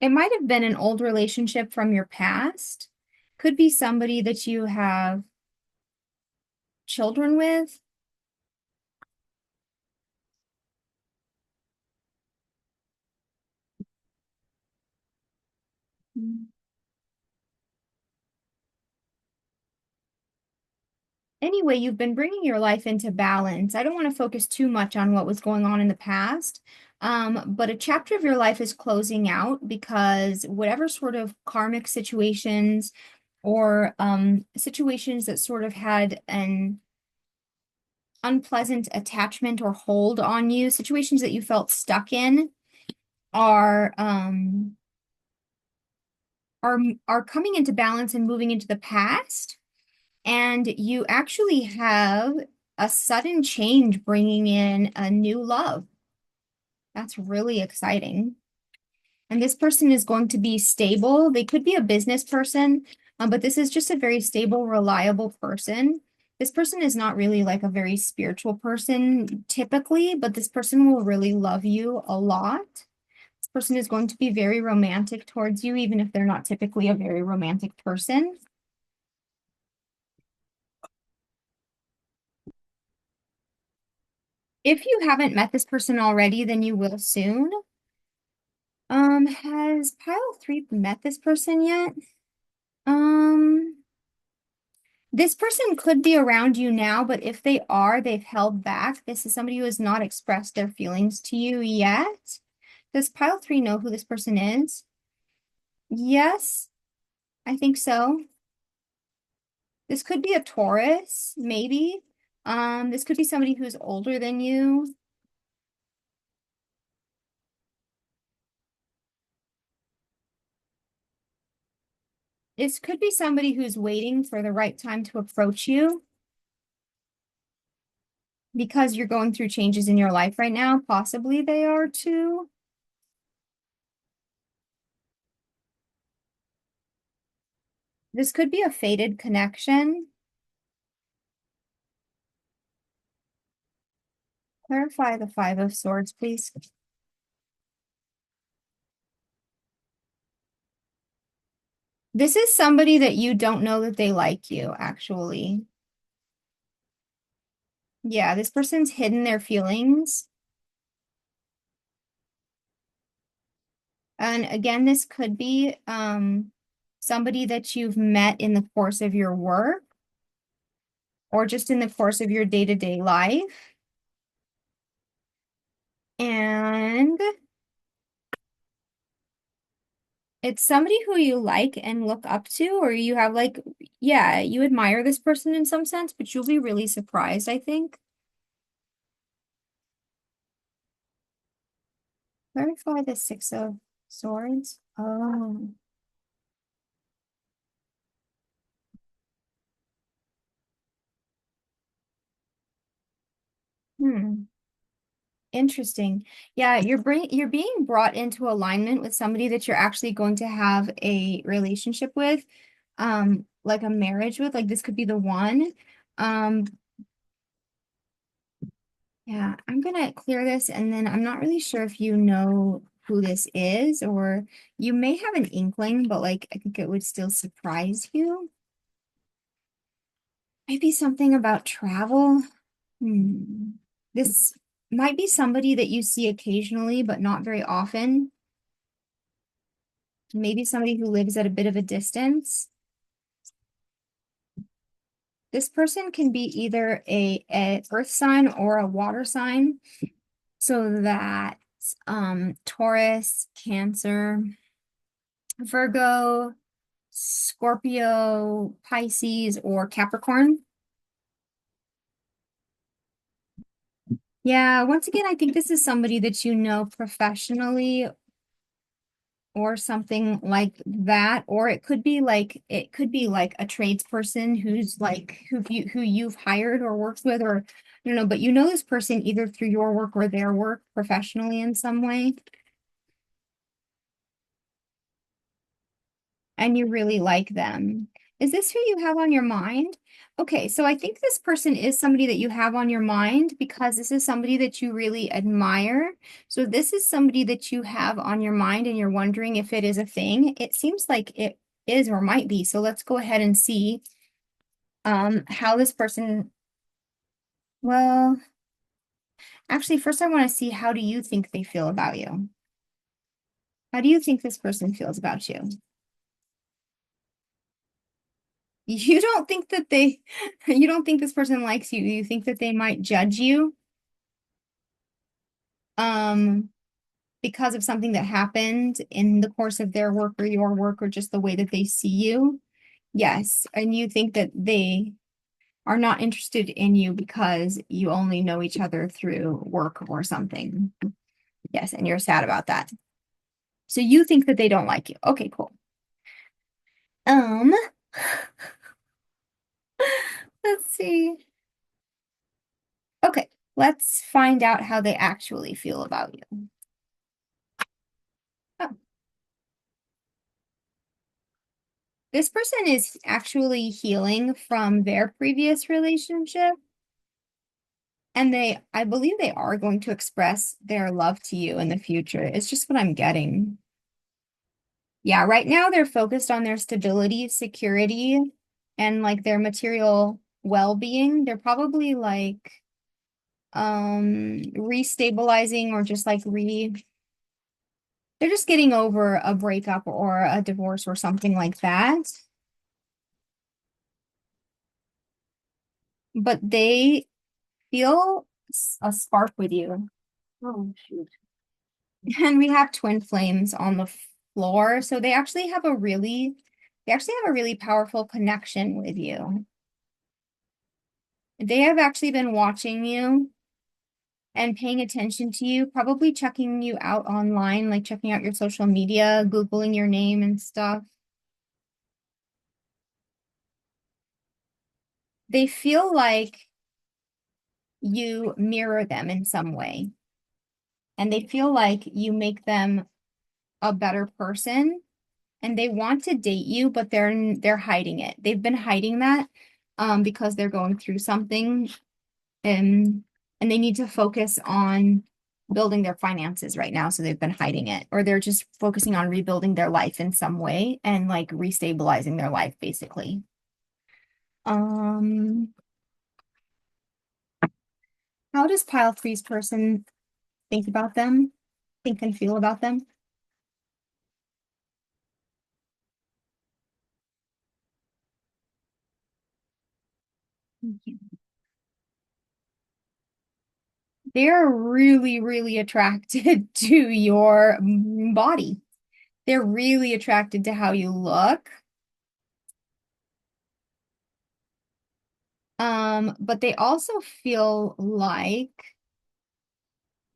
It might have been an old relationship from your past. Could be somebody that you have children with. Anyway, you've been bringing your life into balance. I don't want to focus too much on what was going on in the past, but a chapter of your life is closing out because whatever sort of karmic situations or situations that sort of had an unpleasant attachment or hold on you, situations that you felt stuck in are are are coming into balance and moving into the past. And you actually have a sudden change bringing in a new love. That's really exciting. And this person is going to be stable. They could be a business person, but this is just a very stable, reliable person. This person is not really like a very spiritual person typically, but this person will really love you a lot. This person is going to be very romantic towards you, even if they're not typically a very romantic person. If you haven't met this person already, then you will soon. Has pile 3 met this person yet? Um, this person could be around you now, but if they are, they've held back. This is somebody who has not expressed their feelings to you yet. Does pile 3 know who this person is? Yes, I think so. This could be a Taurus, maybe. This could be somebody who's older than you. This could be somebody who's waiting for the right time to approach you because you're going through changes in your life right now. Possibly they are too. This could be a fated connection. Clarify the 5 of Swords, please. This is somebody that you don't know that they like you, actually. Yeah, this person's hidden their feelings. And again, this could be somebody that you've met in the course of your work or just in the course of your day-to-day life. And it's somebody who you like and look up to, or you have like, yeah, you admire this person in some sense, but you'll be really surprised, I think. Clarify the 6 of Swords. Oh. Hmm. Interesting. Yeah, you're being brought into alignment with somebody that you're actually going to have a relationship with, like a marriage with, like this could be the one. Um, yeah, I'm gonna clear this and then I'm not really sure if you know who this is, or you may have an inkling, but like I think it would still surprise you. Maybe something about travel. Hmm. This might be somebody that you see occasionally, but not very often. Maybe somebody who lives at a bit of a distance. This person can be either a earth sign or a water sign. So that Taurus, Cancer, Virgo, Scorpio, Pisces, or Capricorn. Yeah, once again, I think this is somebody that you know professionally or something like that, or it could be like a tradesperson who's like who you've hired or worked with, or I don't know, but you know this person either through your work or their work professionally in some way, and you really like them. Is this who you have on your mind? Okay, so I think this person is somebody that you have on your mind because this is somebody that you really admire. So this is somebody that you have on your mind and you're wondering if it is a thing. It seems like it is or might be. So let's go ahead and see how this person, well, actually first I want to see how do you think they feel about you? How do you think this person feels about you? You don't think that they, you don't think this person likes you. You think that they might judge you, um, because of something that happened in the course of their work or your work or just the way that they see you. Yes. And you think that they are not interested in you because you only know each other through work or something. Yes. And you're sad about that. So you think that they don't like you. Okay, cool. Um, let's see. Okay, let's find out how they actually feel about you. Oh, this person is actually healing from their previous relationship, and I believe they are going to express their love to you in the future. It's just what I'm getting. Yeah, right now they're focused on their stability, security, and like their material well-being. They're probably like restabilizing or just like they're just getting over a breakup or a divorce or something like that. But they feel a spark with you. Oh, shoot. And we have twin flames on the floor, so they actually have a really powerful connection with you. They have actually been watching you and paying attention to you, probably checking you out online, like checking out your social media, Googling your name and stuff. They feel like you mirror them in some way, and they feel like you make them a better person, and they want to date you, but they're hiding it. They've been hiding that because they're going through something, and they need to focus on building their finances right now, so they've been hiding it, or they're just focusing on rebuilding their life in some way and like restabilizing their life basically. Um, how does pile three's person think about them, think and feel about them? They're really, really attracted to your body. They're really attracted to how you look. But they also feel like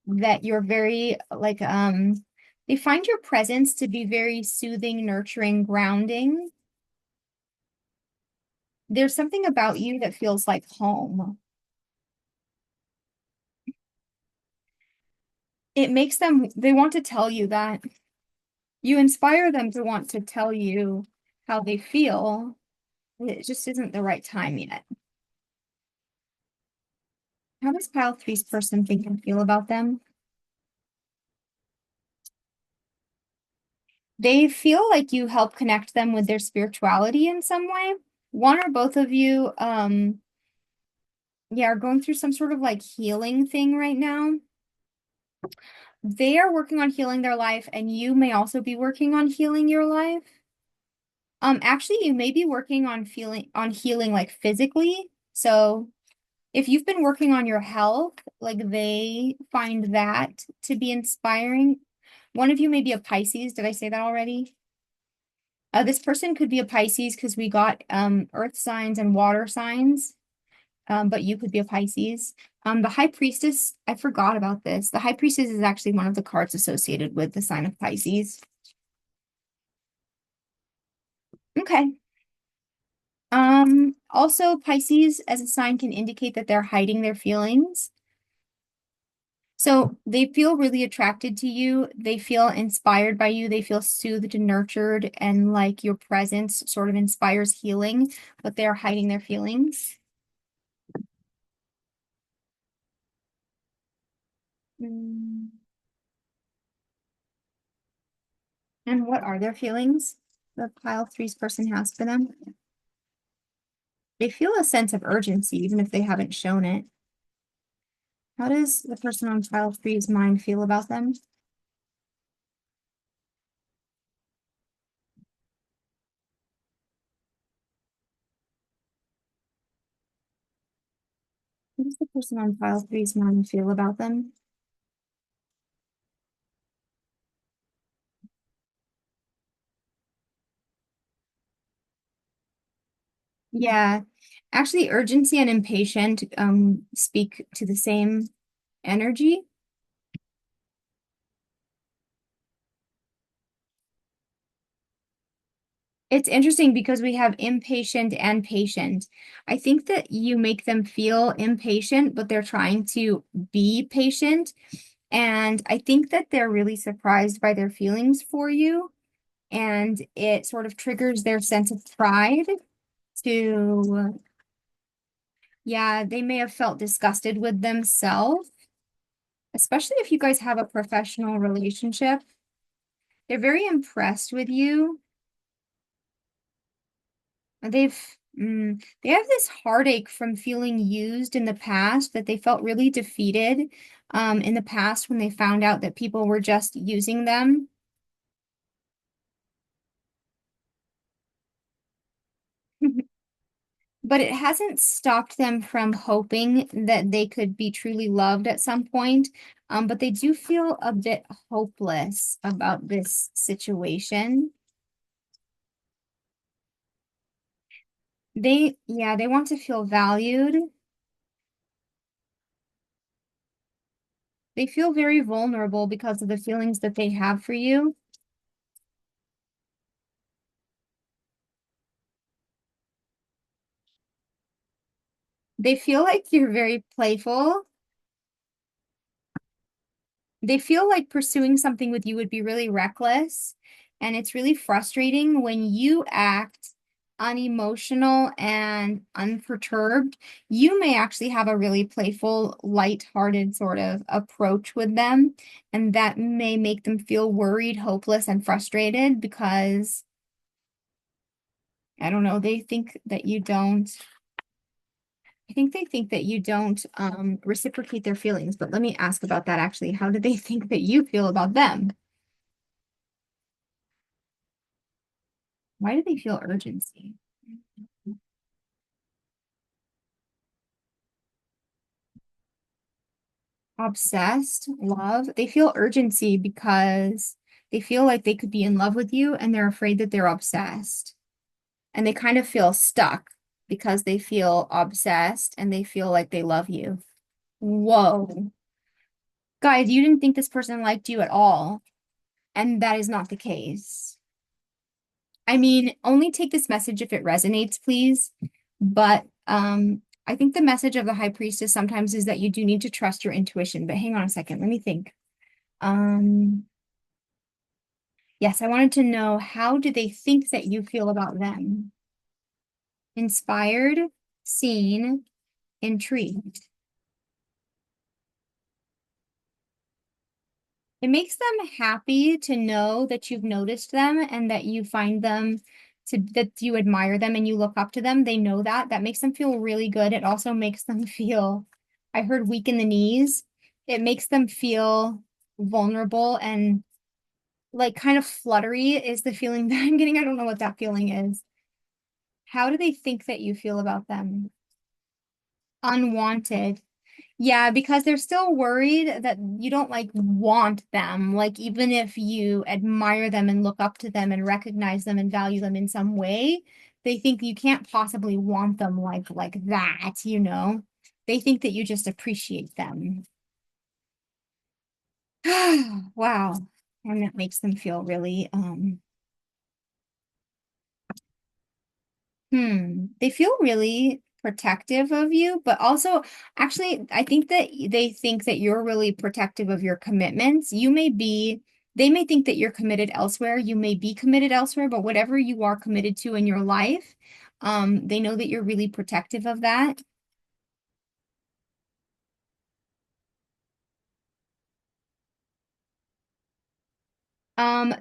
that you're very like they find your presence to be very soothing, nurturing, grounding. There's something about you that feels like home. It makes them, they want to tell you that. You inspire them to want to tell you how they feel. It just isn't the right time yet. How does pile three's person think and feel about them? They feel like you help connect them with their spirituality in some way. One or both of you, yeah, are going through some sort of like healing thing right now. They are working on healing their life, and you may also be working on healing your life. Actually, you may be working on healing like physically. So if you've been working on your health, like they find that to be inspiring. One of you may be a Pisces. Did I say that already? This person could be a Pisces because we got earth signs and water signs. But you could be a Pisces. The High Priestess, I forgot about this. The High Priestess is actually one of the cards associated with the sign of Pisces. Okay. Also Pisces as a sign can indicate that they're hiding their feelings. So they feel really attracted to you. They feel inspired by you. They feel soothed and nurtured, and like your presence sort of inspires healing, but they're hiding their feelings. Mm. And what are their feelings the pile three's person has for them? They feel a sense of urgency, even if they haven't shown it. How does the person on pile three's mind feel about them? How does the person on pile three's mind feel about them? Yeah, actually, urgency and impatient speak to the same energy. It's interesting because we have impatient and patient. I think that you make them feel impatient, but they're trying to be patient. And I think that they're really surprised by their feelings for you. And it sort of triggers their sense of pride to, yeah, they may have felt disgusted with themselves, especially if you guys have a professional relationship. They're very impressed with you. They've They have this heartache from feeling used in the past, that they felt really defeated in the past when they found out that people were just using them. But it hasn't stopped them from hoping that they could be truly loved at some point. But they do feel a bit hopeless about this situation. Yeah, they want to feel valued. They feel very vulnerable because of the feelings that they have for you. They feel like you're very playful. They feel like pursuing something with you would be really reckless. And it's really frustrating when you act unemotional and unperturbed. You may actually have a really playful, lighthearted sort of approach with them. And that may make them feel worried, hopeless, and frustrated because, I don't know, they think that you don't. I think they think that you don't reciprocate their feelings, but let me ask about that actually. How do they think that you feel about them? Why do they feel urgency? Obsessed, love. They feel urgency because they feel like they could be in love with you and they're afraid that they're obsessed. And they kind of feel stuck because they feel obsessed and they feel like they love you. Whoa. Guys, you didn't think this person liked you at all. And that is not the case. I mean, only take this message if it resonates, please. But I think the message of the High Priestess sometimes is that you do need to trust your intuition. But hang on a second, let me think. Um, yes, I wanted to know, how do they think that you feel about them? Inspired, seen, intrigued. It makes them happy to know that you've noticed them and that you find them that you admire them and you look up to them. They know that. That makes them feel really good. It also makes them feel, I heard weak in the knees. It makes them feel vulnerable and like kind of fluttery is the feeling that I'm getting. I don't know what that feeling is. How do they think that you feel about them? Unwanted. Yeah, because they're still worried that you don't like want them. Like even if you admire them and look up to them and recognize them and value them in some way, they think you can't possibly want them like that, you know? They think that you just appreciate them. Wow. And that makes them feel really they feel really protective of you, but also, actually, I think that they think that you're really protective of your commitments. They may think that you're committed elsewhere. You may be committed elsewhere, but whatever you are committed to in your life, they know that you're really protective of that.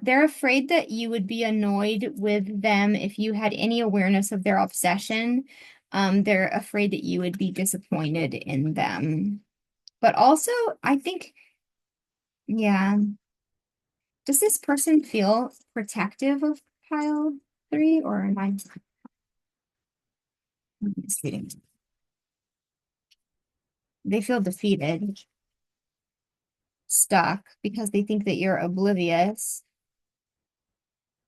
They're afraid that you would be annoyed with them if you had any awareness of their obsession. They're afraid that you would be disappointed in them. But also, I think, yeah, does this person feel protective of pile three, or am I misreading? They feel defeated, stuck, because they think that you're oblivious.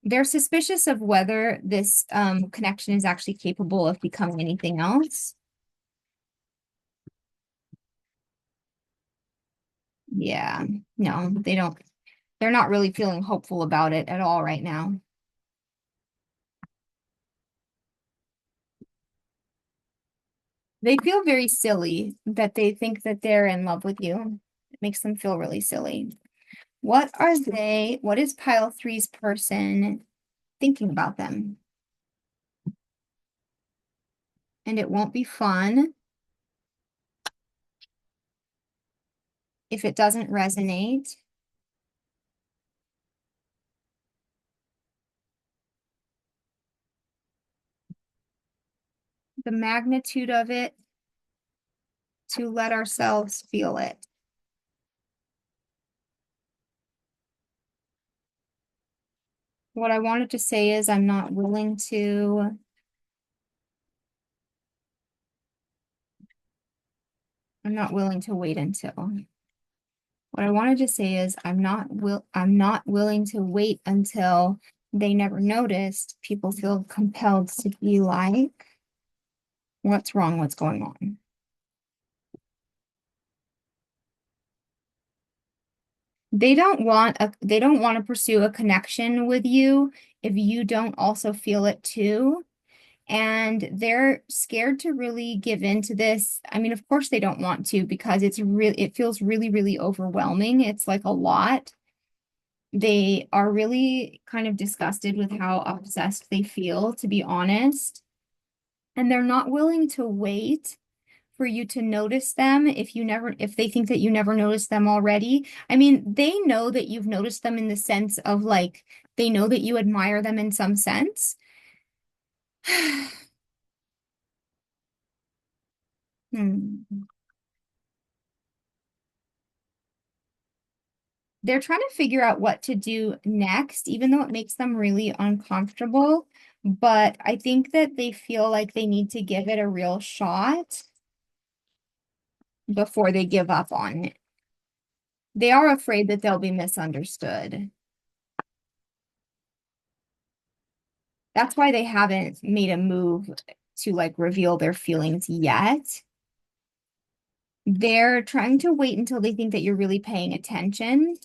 They're suspicious of whether this connection is actually capable of becoming anything else. Yeah, no, they don't. They're not really feeling hopeful about it at all right now. They feel very silly that they think that they're in love with you. It makes them feel really silly. What is pile three's person thinking about them? And it won't be fun if it doesn't resonate. the magnitude of it to let ourselves feel it. What I wanted to say is I'm not willing to wait until. What I wanted to say is I'm not willing to wait until they never noticed. People feel compelled to be like, what's wrong? What's going on? They don't want to pursue a connection with you if you don't also feel it too. And they're scared to really give in to this. I mean, of course they don't want to because it feels really, really overwhelming. It's like a lot. They are really kind of disgusted with how obsessed they feel, to be honest. And they're not willing to wait for you to notice them if they think that you never noticed them already. I mean, they know that you've noticed them in the sense of like, they know that you admire them in some sense. Hmm. They're trying to figure out what to do next, even though it makes them really uncomfortable. But I think that they feel like they need to give it a real shot before they give up on it. They are afraid that they'll be misunderstood. That's why they haven't made a move to like reveal their feelings yet. They're trying to wait until they think that you're really paying attention.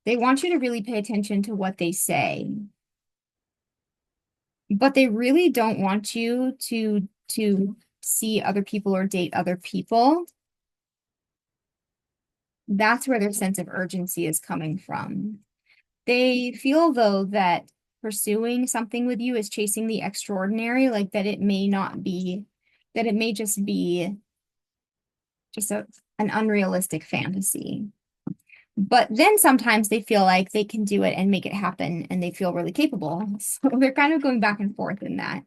They want you to really pay attention to what they say, but they really don't want you to see other people or date other people. That's where their sense of urgency is coming from. They feel, though, that pursuing something with you is chasing the extraordinary, like that it may not be, that it may just be just an unrealistic fantasy. But then sometimes they feel like they can do it and make it happen, and they feel really capable. So they're kind of going back and forth in that.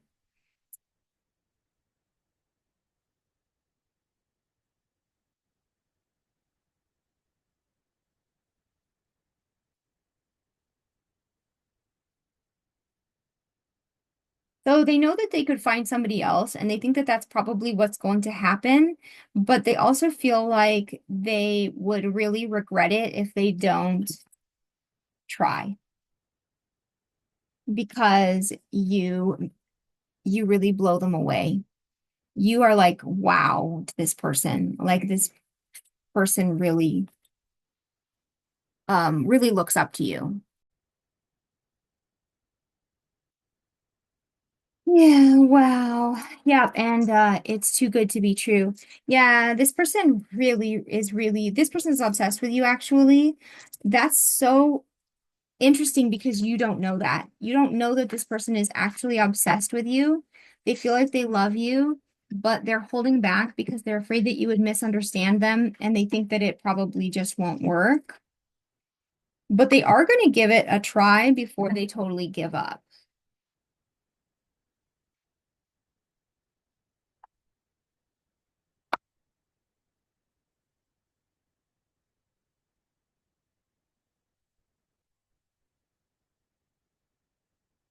So they know that they could find somebody else, and they think that that's probably what's going to happen. But they also feel like they would really regret it if they don't try because you really blow them away. You are like, wow, to this person. Like this person really looks up to you. Yeah, wow. Yeah, and it's too good to be true. Yeah, this person this person's obsessed with you actually. That's so interesting because you don't know that. You don't know that this person is actually obsessed with you. They feel like they love you, but they're holding back because they're afraid that you would misunderstand them and they think that it probably just won't work. But they are going to give it a try before they totally give up.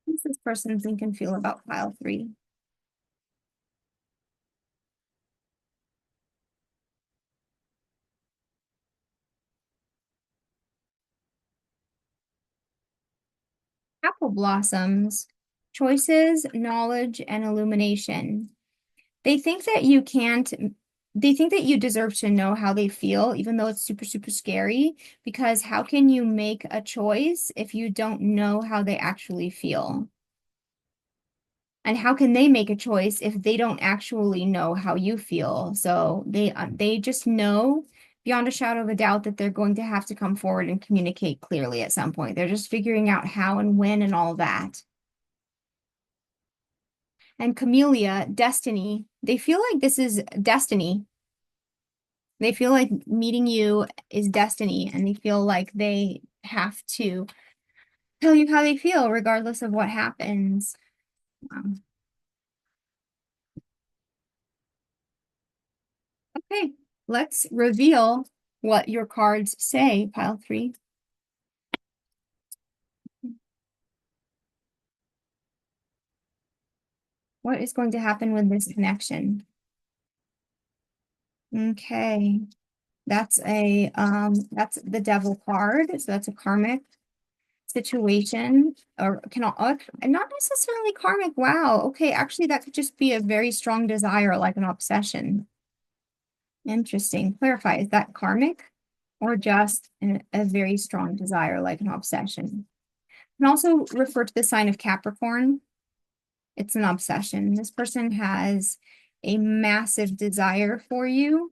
What does this person think and feel about pile three? Apple blossoms, choices, knowledge, and illumination. They think that you can't, they think that you deserve to know how they feel, even though it's super, super scary, because how can you make a choice if you don't know how they actually feel? And how can they make a choice if they don't actually know how you feel? So they just know beyond a shadow of a doubt that they're going to have to come forward and communicate clearly at some point. They're just figuring out how and when and all that. And Camellia, destiny, they feel like this is destiny. They feel like meeting you is destiny, and they feel like they have to tell you how they feel regardless of what happens. Um, Okay, let's reveal what your cards say, pile 3. What is going to happen with this connection? Okay, that's that's the devil card. So that's a karmic situation, or not necessarily karmic. Wow. Okay, actually that could just be a very strong desire, like an obsession. Interesting. Clarify, is that karmic or just a very strong desire, like an obsession? Can also refer to the sign of Capricorn. It's an obsession. This person has a massive desire for you.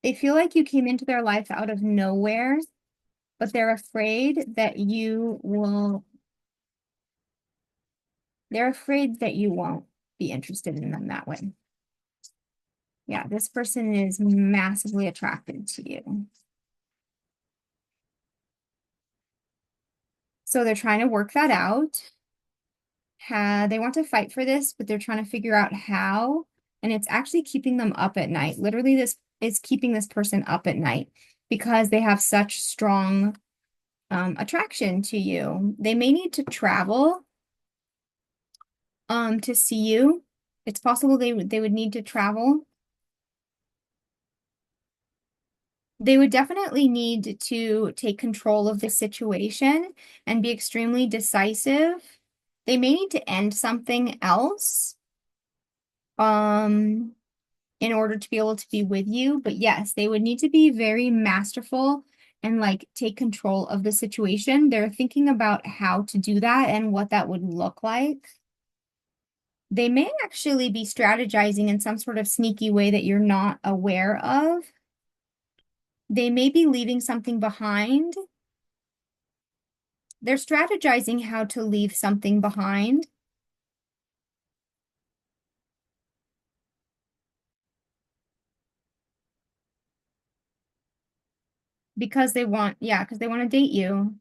They feel like you came into their life out of nowhere, but they're afraid that they're afraid that you won't be interested in them that way. Yeah, this person is massively attracted to you. So they're trying to work that out. They want to fight for this, but they're trying to figure out how, and it's actually keeping them up at night. Literally, this is keeping this person up at night because they have such strong attraction to you. They may need to travel to see you. It's possible they would need to travel. They would definitely need to take control of the situation and be extremely decisive. They may need to end something else in order to be able to be with you. But yes, they would need to be very masterful and like take control of the situation. They're thinking about how to do that and what that would look like. They may actually be strategizing in some sort of sneaky way that you're not aware of. They may be leaving something behind. They're strategizing how to leave something behind. Because they want, yeah, because they want to date you.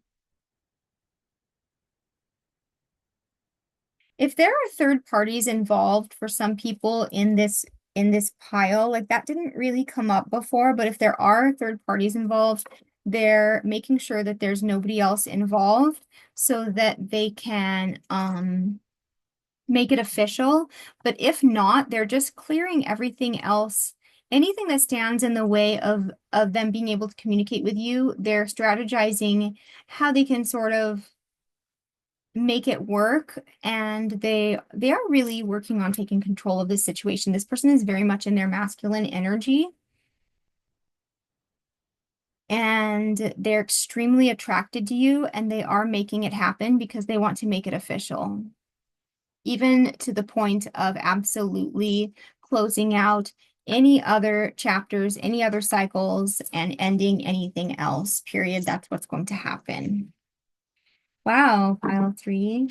If there are third parties involved for some people in this pile, like that didn't really come up before, but if there are third parties involved, they're making sure that there's nobody else involved so that they can make it official. But if not, they're just clearing everything else. Anything that stands in the way of them being able to communicate with you, they're strategizing how they can sort of make it work, and they are really working on taking control of this situation. This person is very much in their masculine energy, and they're extremely attracted to you, and they are making it happen because they want to make it official, even to the point of absolutely closing out any other chapters, any other cycles, and ending anything else, period. That's what's going to happen. Wow, pile 3.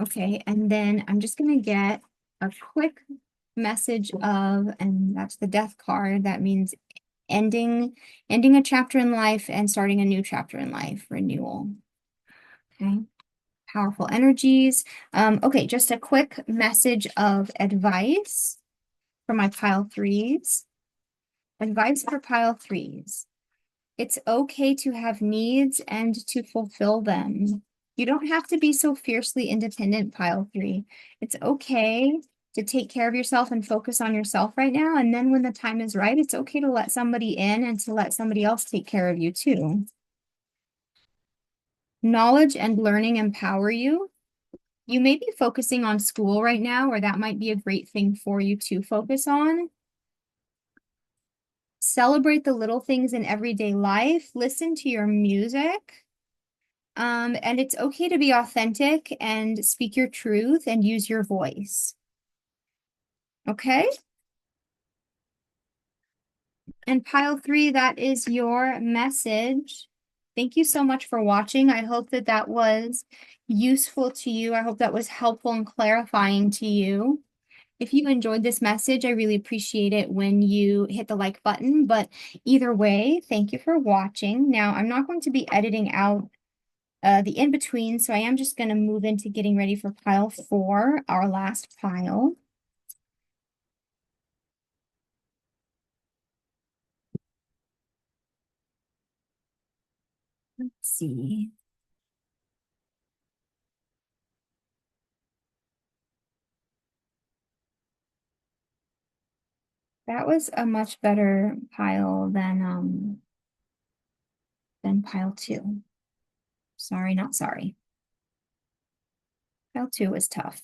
Okay, and then I'm just going to get a quick message of, and that's the death card. That means ending a chapter in life and starting a new chapter in life, renewal. Okay, powerful energies. Okay, just a quick message of advice for my pile 3s. Advice for pile 3s. It's okay to have needs and to fulfill them. You don't have to be so fiercely independent, pile 3. It's okay to take care of yourself and focus on yourself right now. And then when the time is right, it's okay to let somebody in and to let somebody else take care of you too. Knowledge and learning empower you. You may be focusing on school right now, or that might be a great thing for you to focus on. Celebrate the little things in everyday life. Listen to your music. And it's okay to be authentic and speak your truth and use your voice. Okay? And pile 3, that is your message. Thank you so much for watching. I hope that that was useful to you. I hope that was helpful and clarifying to you. If you enjoyed this message, I really appreciate it when you hit the like button. But either way, thank you for watching. Now, I'm not going to be editing out the in-between. So I am just going to move into getting ready for pile 4, our last pile. Let's see. That was a much better pile than pile 2. Sorry, not sorry. Pile 2 was tough.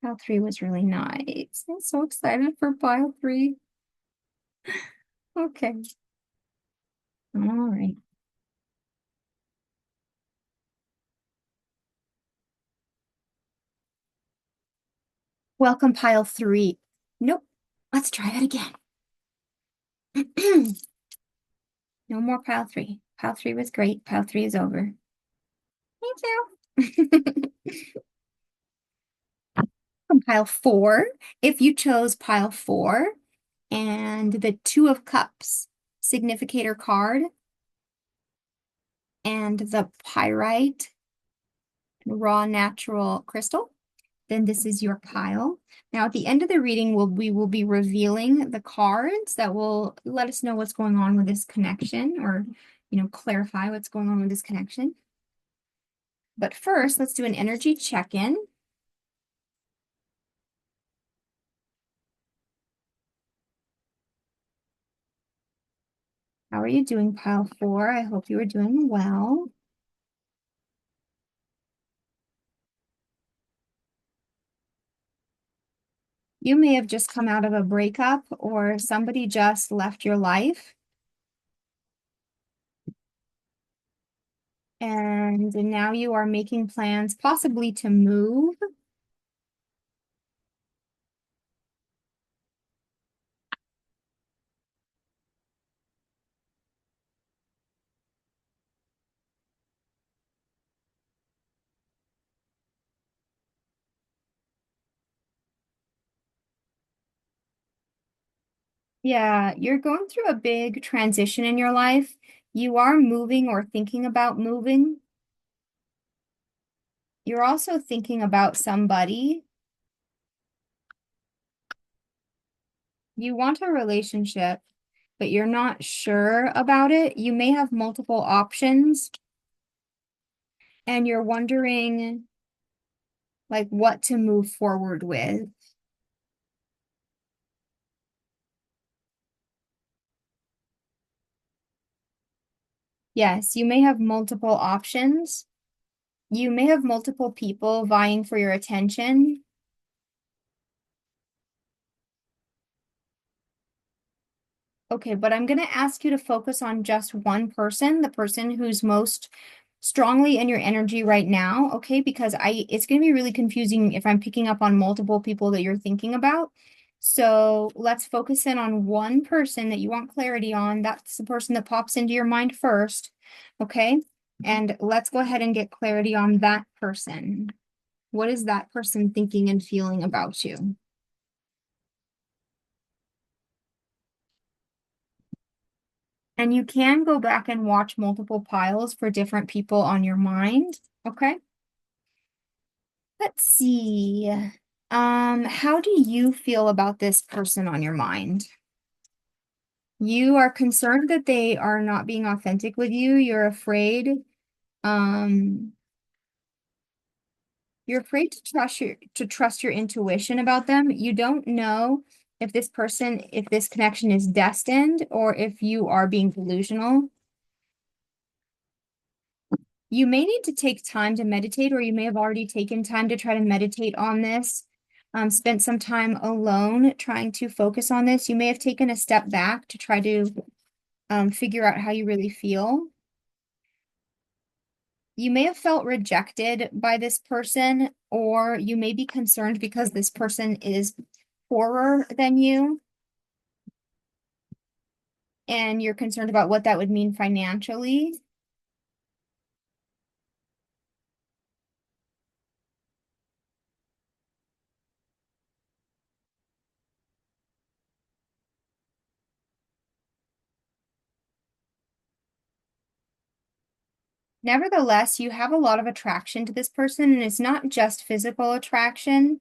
Pile 3 was really nice. I'm so excited for pile 3. Okay. All right. Welcome, pile 3. Nope. Let's try that again. No more pile 3. Pile 3 was great. Pile 3 is over. Thank you. From pile 4, if you chose pile 4 and the 2 of Cups significator card and the Pyrite raw natural crystal, then this is your pile. Now, at the end of the reading, we will be revealing the cards that will let us know what's going on with this connection, or, clarify what's going on with this connection. But first, let's do an energy check-in. How are you doing, pile 4? I hope you are doing well. You may have just come out of a breakup, or somebody just left your life. And now you are making plans possibly to move. Yeah, you're going through a big transition in your life. You are moving or thinking about moving. You're also thinking about somebody. You want a relationship, but you're not sure about it. You may have multiple options, and you're wondering like what to move forward with. Yes, you may have multiple options. You may have multiple people vying for your attention. Okay, but I'm going to ask you to focus on just one person, the person who's most strongly in your energy right now, okay? Because it's going to be really confusing if I'm picking up on multiple people that you're thinking about. So let's focus in on one person that you want clarity on. That's the person that pops into your mind first, okay? And let's go ahead and get clarity on that person. What is that person thinking and feeling about you? And you can go back and watch multiple piles for different people on your mind. Okay. Let's see. How do you feel about this person on your mind? You are concerned that they are not being authentic with you. Um, you're afraid to trust your intuition about them. You don't know if this connection is destined or if you are being delusional. You may need to take time to meditate, or you may have already taken time to try to meditate on this. Spent some time alone trying to focus on this. You may have taken a step back to try to figure out how you really feel. You may have felt rejected by this person, or you may be concerned because this person is poorer than you, and you're concerned about what that would mean financially. Nevertheless, you have a lot of attraction to this person, and it's not just physical attraction.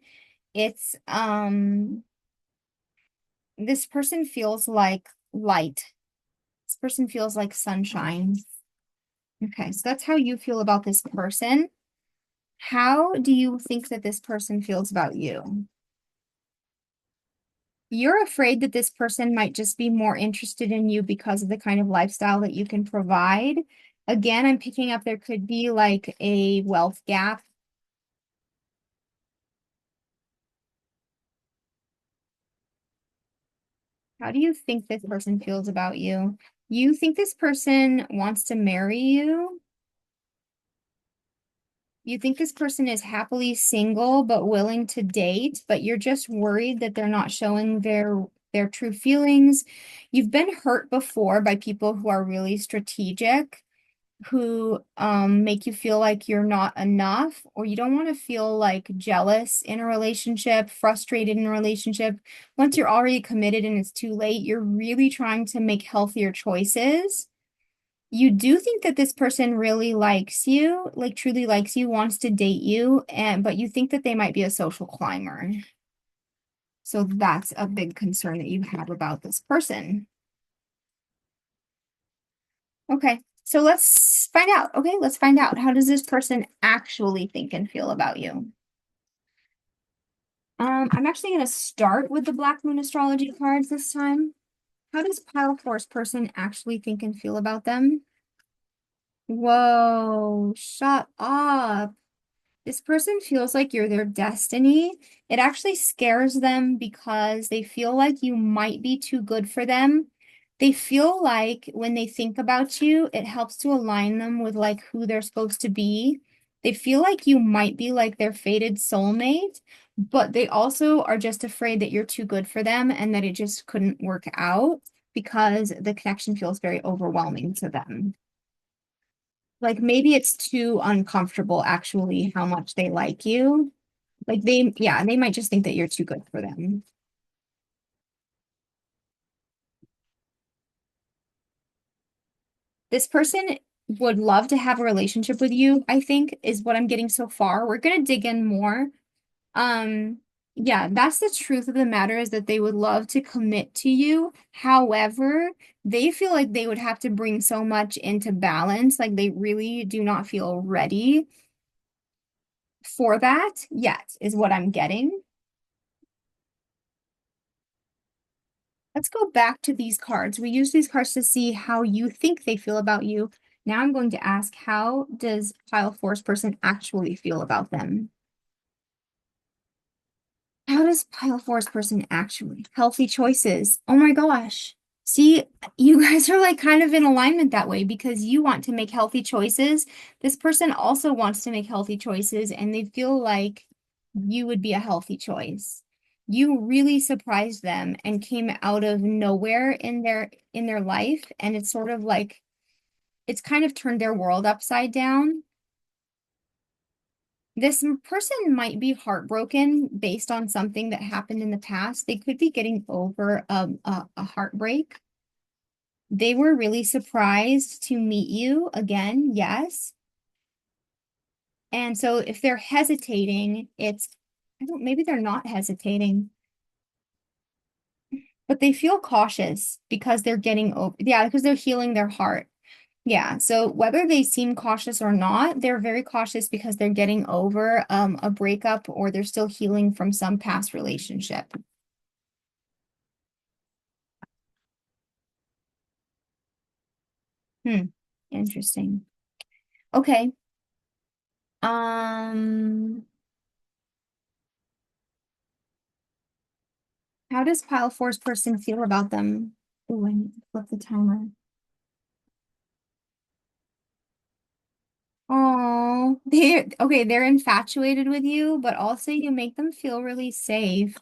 It's this person feels like light. This person feels like sunshine. Okay, so that's how you feel about this person. How do you think that this person feels about you? You're afraid that this person might just be more interested in you because of the kind of lifestyle that you can provide. Again, I'm picking up there could be like a wealth gap. How do you think this person feels about you? You think this person wants to marry you? You think this person is happily single but willing to date, but you're just worried that they're not showing their true feelings. You've been hurt before by people who are really strategic, who make you feel like you're not enough, or you don't want to feel like jealous in a relationship, frustrated in a relationship. Once you're already committed and it's too late, you're really trying to make healthier choices. You do think that this person really likes you, like truly likes you, wants to date you, and but you think that they might be a social climber. So that's a big concern that you have about this person. Okay, so let's find out. Okay, let's find out. How does this person actually think and feel about you? I'm actually going to start with the Black Moon astrology cards this time. How does Pile Force person actually think and feel about them? Whoa, shut up. This person feels like you're their destiny. It actually scares them because they feel like you might be too good for them. They feel like when they think about you, it helps to align them with like who they're supposed to be. They feel like you might be like their fated soulmate, but they also are just afraid that you're too good for them and that it just couldn't work out because the connection feels very overwhelming to them. Like maybe it's too uncomfortable actually how much they like you. Like yeah, they might just think that you're too good for them. This person would love to have a relationship with you, I think, is what I'm getting so far. We're gonna dig in more. Um, yeah, that's the truth of the matter is that they would love to commit to you. However, they feel like they would have to bring so much into balance. Like they really do not feel ready for that yet, is what I'm getting. Let's go back to these cards. We use these cards to see how you think they feel about you. Now I'm going to ask, how does Pile Force person actually feel about them? How does Pile Force person actually? Healthy choices. Oh my gosh. See, you guys are like kind of in alignment that way because you want to make healthy choices. This person also wants to make healthy choices and they feel like you would be a healthy choice. You really surprised them and came out of nowhere in their life and it's sort of like it's kind of turned their world upside down. This person might be heartbroken based on something that happened in the past. They could be getting over a heartbreak. They were really surprised to meet you again, yes. And so if they're hesitating, I don't, maybe they're not hesitating, but they feel cautious because they're getting over, yeah, because they're healing their heart. Yeah, so whether they seem cautious or not, they're very cautious because they're getting over a breakup or they're still healing from some past relationship. Hmm, interesting. Okay. Um, how does Pile Force person feel about them? Oh, I need to flip the timer. Oh, they're okay, they're infatuated with you, but also you make them feel really safe.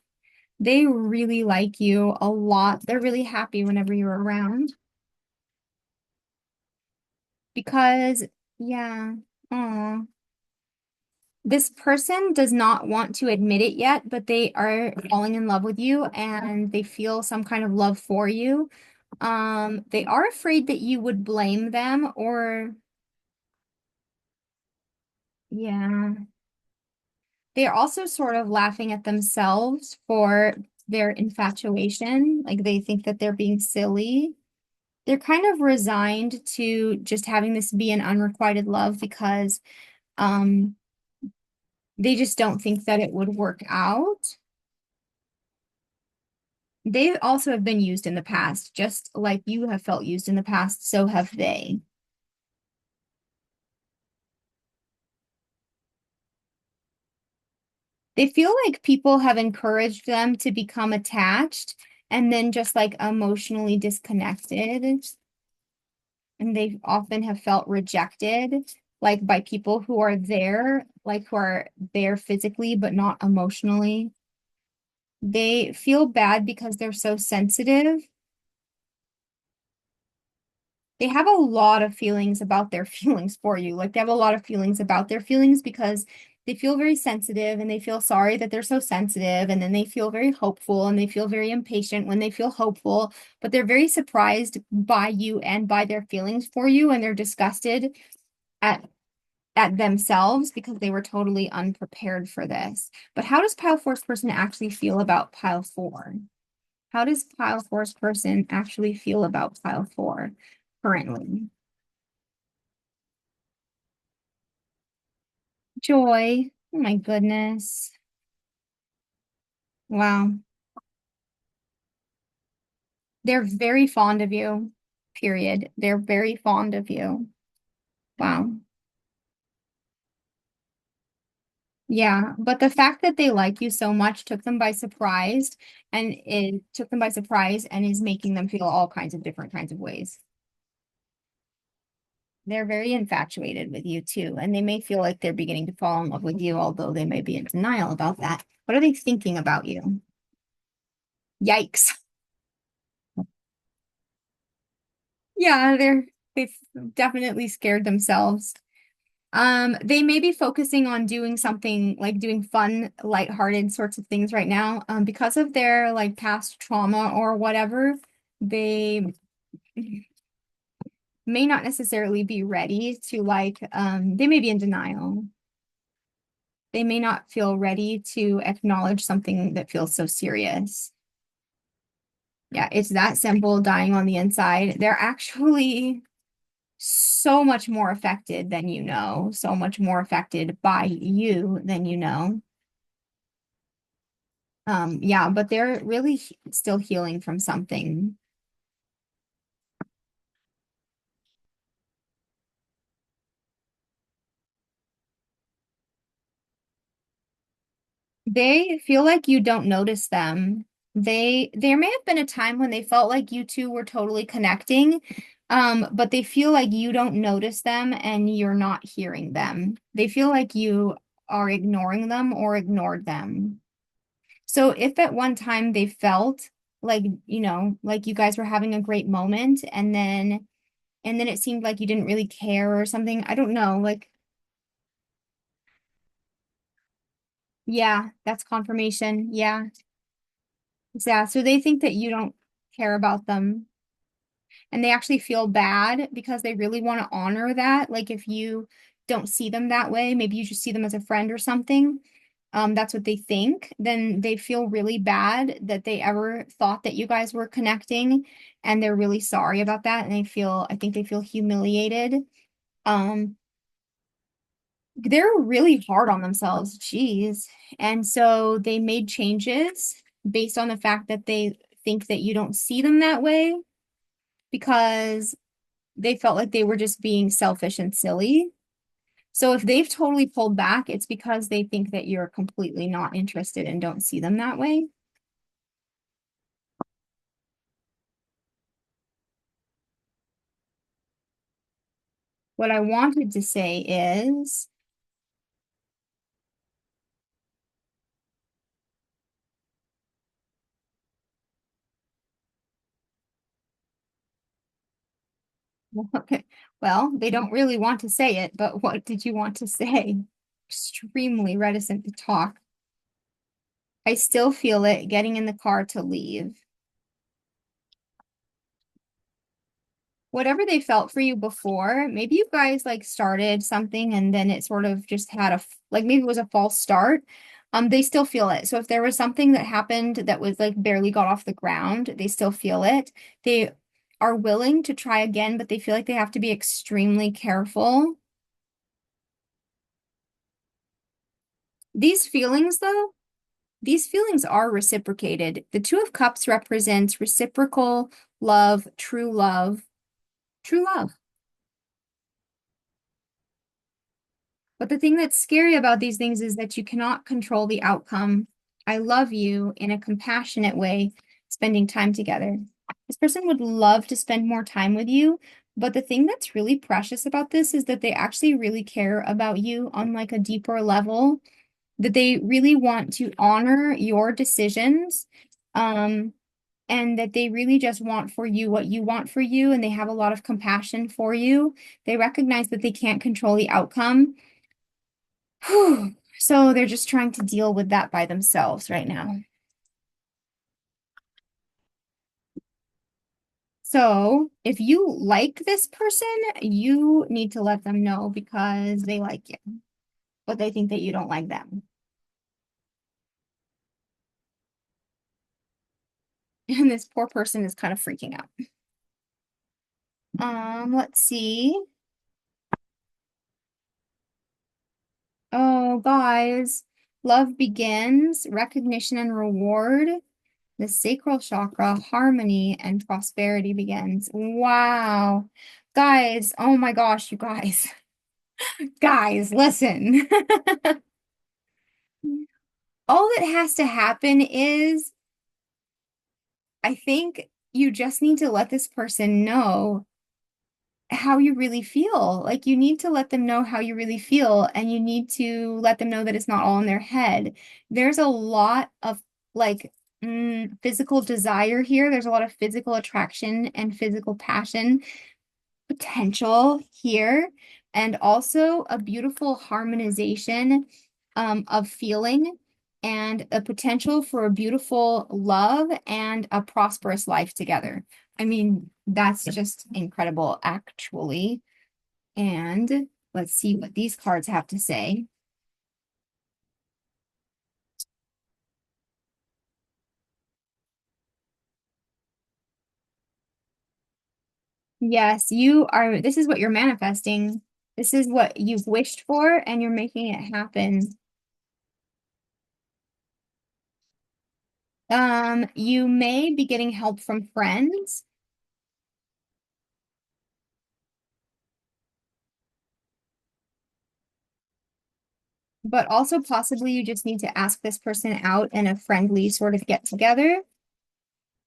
They really like you a lot. They're really happy whenever you're around because, yeah, oh, this person does not want to admit it yet, but they are falling in love with you and they feel some kind of love for you. They are afraid that you would blame them or Yeah. They're also sort of laughing at themselves for their infatuation. Like they think that they're being silly. They're kind of resigned to just having this be an unrequited love because um they just don't think that it would work out. They also have been used in the past, just like you have felt used in the past, so have they. They feel like people have encouraged them to become attached and then just like emotionally disconnected. And they often have felt rejected, like by people who are there, like who are there physically, but not emotionally. They feel bad because they're so sensitive. They have a lot of feelings about their feelings for you. Like they have a lot of feelings about their feelings because they feel very sensitive and they feel sorry that they're so sensitive. And then they feel very hopeful and they feel very impatient when they feel hopeful. But they're very surprised by you and by their feelings for you. And they're disgusted at themselves because they were totally unprepared for this. But how does pile four's person actually feel about pile four? How does pile four's person actually feel about pile four currently? Joy. Oh my goodness. Wow. They're very fond of you, period. They're very fond of you. Wow. Yeah, but the fact that they like you so much took them by surprise, and it took them by surprise and is making them feel all kinds of different kinds of ways. They're very infatuated with you too, and they may feel like they're beginning to fall in love with you, although they may be in denial about that. What are they thinking about you? Yikes. Yeah, they've definitely scared themselves. They may be focusing on doing something like doing fun, lighthearted sorts of things right now. Because of their like past trauma or whatever, they may not necessarily be ready to they may be in denial. They may not feel ready to acknowledge something that feels so serious. Yeah, it's that simple, dying on the inside. They're actually so much more affected than you know, so much more affected by you than you know. Yeah, but they're really still healing from something. They feel like you don't notice them. There may have been a time when they felt like you two were totally connecting, but they feel like you don't notice them and you're not hearing them. They feel like you are ignoring them or ignored them. So if at one time they felt like, like you guys were having a great moment and then it seemed like you didn't really care or something, I don't know, like yeah, that's confirmation. Yeah. Yeah. So they think that you don't care about them and they actually feel bad because they really want to honor that. Like if you don't see them that way, maybe you just see them as a friend or something. That's what they think. Then they feel really bad that they ever thought that you guys were connecting and they're really sorry about that. And I think they feel humiliated. Um, they're really hard on themselves. Jeez. And so they made changes based on the fact that they think that you don't see them that way because they felt like they were just being selfish and silly. So if they've totally pulled back, it's because they think that you're completely not interested and don't see them that way. What I wanted to say is, okay, well, they don't really want to say it, but what did you want to say? Extremely reticent to talk. I still feel it getting in the car to leave. whatever they felt for you before, maybe you guys like started something and then it sort of just had like maybe it was a false start. They still feel it. So if there was something that happened that was like barely got off the ground, they still feel it. They are willing to try again, but they feel like they have to be extremely careful. These feelings, though, these feelings are reciprocated. The Two of Cups represents reciprocal love, true love, true love. But the thing that's scary about these things is that you cannot control the outcome. I love you in a compassionate way, spending time together. This person would love to spend more time with you, but the thing that's really precious about this is that they actually really care about you on like a deeper level, that they really want to honor your decisions, and that they really just want for you what you want for you, and they have a lot of compassion for you. They recognize that they can't control the outcome. So they're just trying to deal with that by themselves right now. So if you like this person, you need to let them know because they like you, but they think that you don't like them. And this poor person is kind of freaking out. Let's see. Oh, guys, love begins, recognition and reward. The sacral chakra, harmony and prosperity begins. Wow. Guys, oh my gosh, you guys. Guys, listen. All that has to happen is, I think you just need to let this person know how you really feel. Like, you need to let them know how you really feel, and you need to let them know that it's not all in their head. There's a lot of like physical desire here. There's a lot of physical attraction and physical passion potential here, and also a beautiful harmonization of feeling and a potential for a beautiful love and a prosperous life together. I mean, that's just incredible, actually. And let's see what these cards have to say. Yes, you are. This is what you're manifesting. This is what you've wished for, and you're making it happen. You may be getting help from friends, but also possibly you just need to ask this person out in a friendly sort of get together.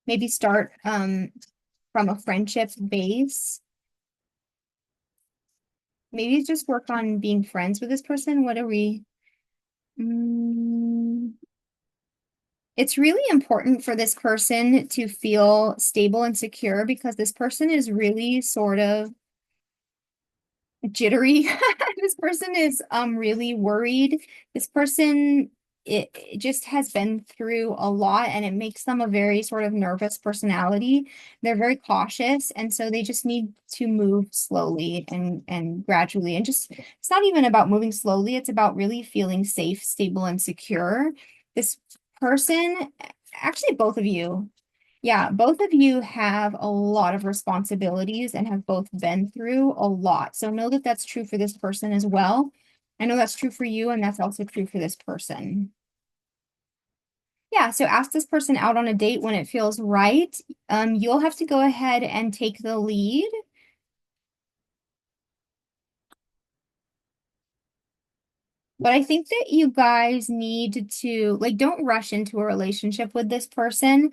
Maybe start from a friendship base. Maybe just work on being friends with this person. What are we? Mm, it's really important for this person to feel stable and secure because this person is really sort of jittery. This person is really worried. This person it just has been through a lot, and it makes them a very sort of nervous personality. They're very cautious, and so they just need to move slowly and gradually, and just it's not even about moving slowly, it's about really feeling safe, stable, and secure. This person, actually both of you, yeah, both of you have a lot of responsibilities and have both been through a lot. So know that that's true for this person as well. I know that's true for you, and that's also true for this person. Yeah, so ask this person out on a date when it feels right. You'll have to go ahead and take the lead. But I think that you guys need to, like, don't rush into a relationship with this person.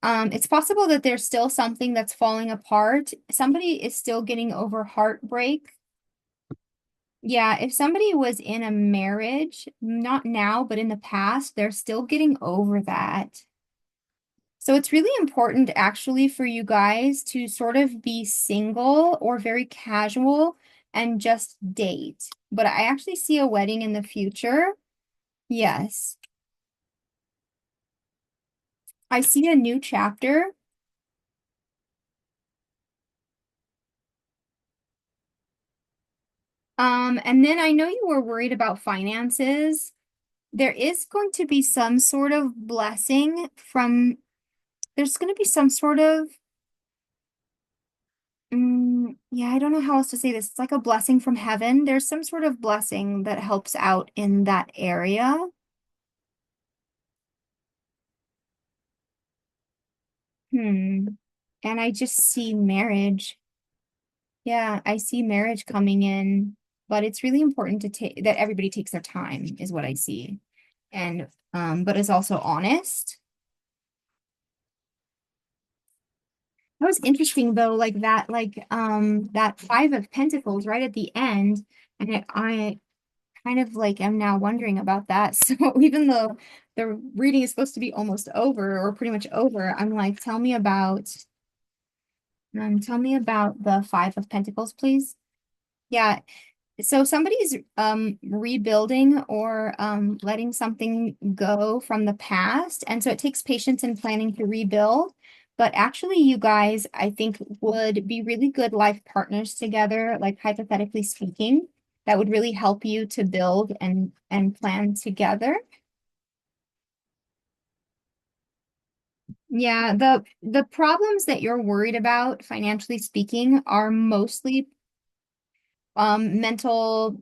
It's possible that there's still something that's falling apart. Somebody is still getting over heartbreak. Yeah, if somebody was in a marriage, not now, but in the past, they're still getting over that. So it's really important actually for you guys to sort of be single or very casual and just date. But I actually see a wedding in the future. Yes. I see a new chapter. And then I know you were worried about finances. There is going to be some sort of blessing from, there's going to be some sort of, yeah, I don't know how else to say this. It's like a blessing from heaven. There's some sort of blessing that helps out in that area. Hmm. And I just see marriage. Yeah, I see marriage coming in, but it's really important to take that everybody takes their time, is what I see. And but is also honest. That was interesting though, that Five of Pentacles right at the end, and I kind of like am now wondering about that. So even though the reading is supposed to be almost over or pretty much over, I'm like, tell me about the Five of Pentacles, please. Yeah, so somebody's rebuilding or letting something go from the past. And so it takes patience and planning to rebuild. But actually, you guys, I think, would be really good life partners together, like hypothetically speaking. That would really help you to build and plan together. Yeah, the problems that you're worried about, financially speaking, are mostly mental.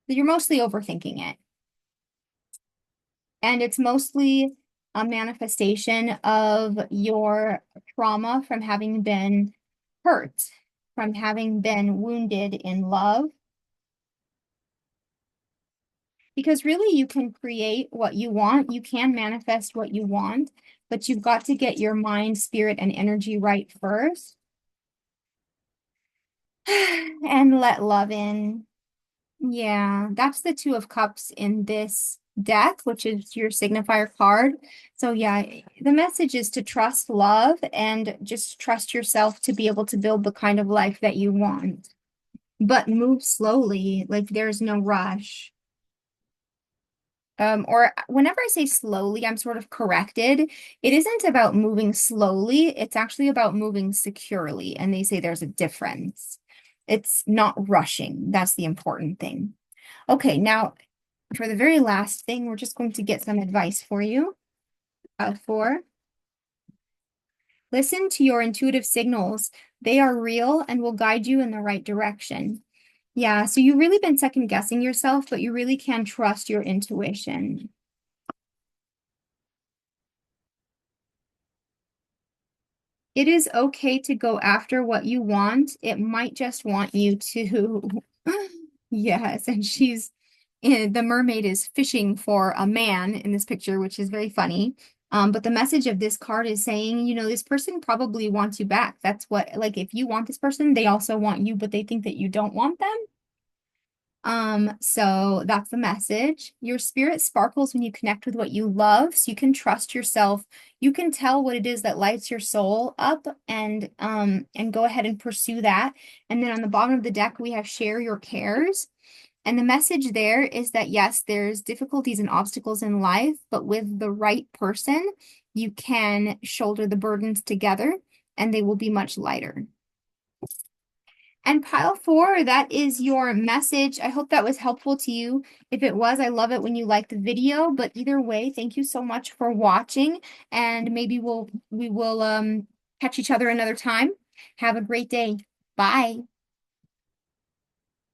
You're mostly overthinking it. And it's mostly a manifestation of your trauma from having been hurt, from having been wounded in love. Because really, you can create what you want, you can manifest what you want, but you've got to get your mind, spirit, and energy right first and let love in. Yeah, that's the Two of Cups in this deck, which is your signifier card. So yeah, the message is to trust love and just trust yourself to be able to build the kind of life that you want. But move slowly, like there's no rush. Or whenever I say slowly, I'm sort of corrected. It isn't about moving slowly, it's actually about moving securely. And they say there's a difference. It's not rushing. That's the important thing. Okay, now for the very last thing, we're just going to get some advice for you. For listen to your intuitive signals. They are real and will guide you in the right direction. Yeah, so you've really been second guessing yourself, but you really can trust your intuition. It is okay to go after what you want. It might just want you to. Yes, and the mermaid is fishing for a man in this picture, which is very funny. But the message of this card is saying, this person probably wants you back. That's what, like, if you want this person, they also want you, but they think that you don't want them. So that's the message. Your spirit sparkles when you connect with what you love, so you can trust yourself. You can tell what it is that lights your soul up and go ahead and pursue that. And then on the bottom of the deck, we have share your cares. And the message there is that yes, there's difficulties and obstacles in life, but with the right person, you can shoulder the burdens together and they will be much lighter. And pile four, that is your message. I hope that was helpful to you. If it was, I love it when you like the video. But either way, thank you so much for watching. And maybe we will catch each other another time. Have a great day. Bye.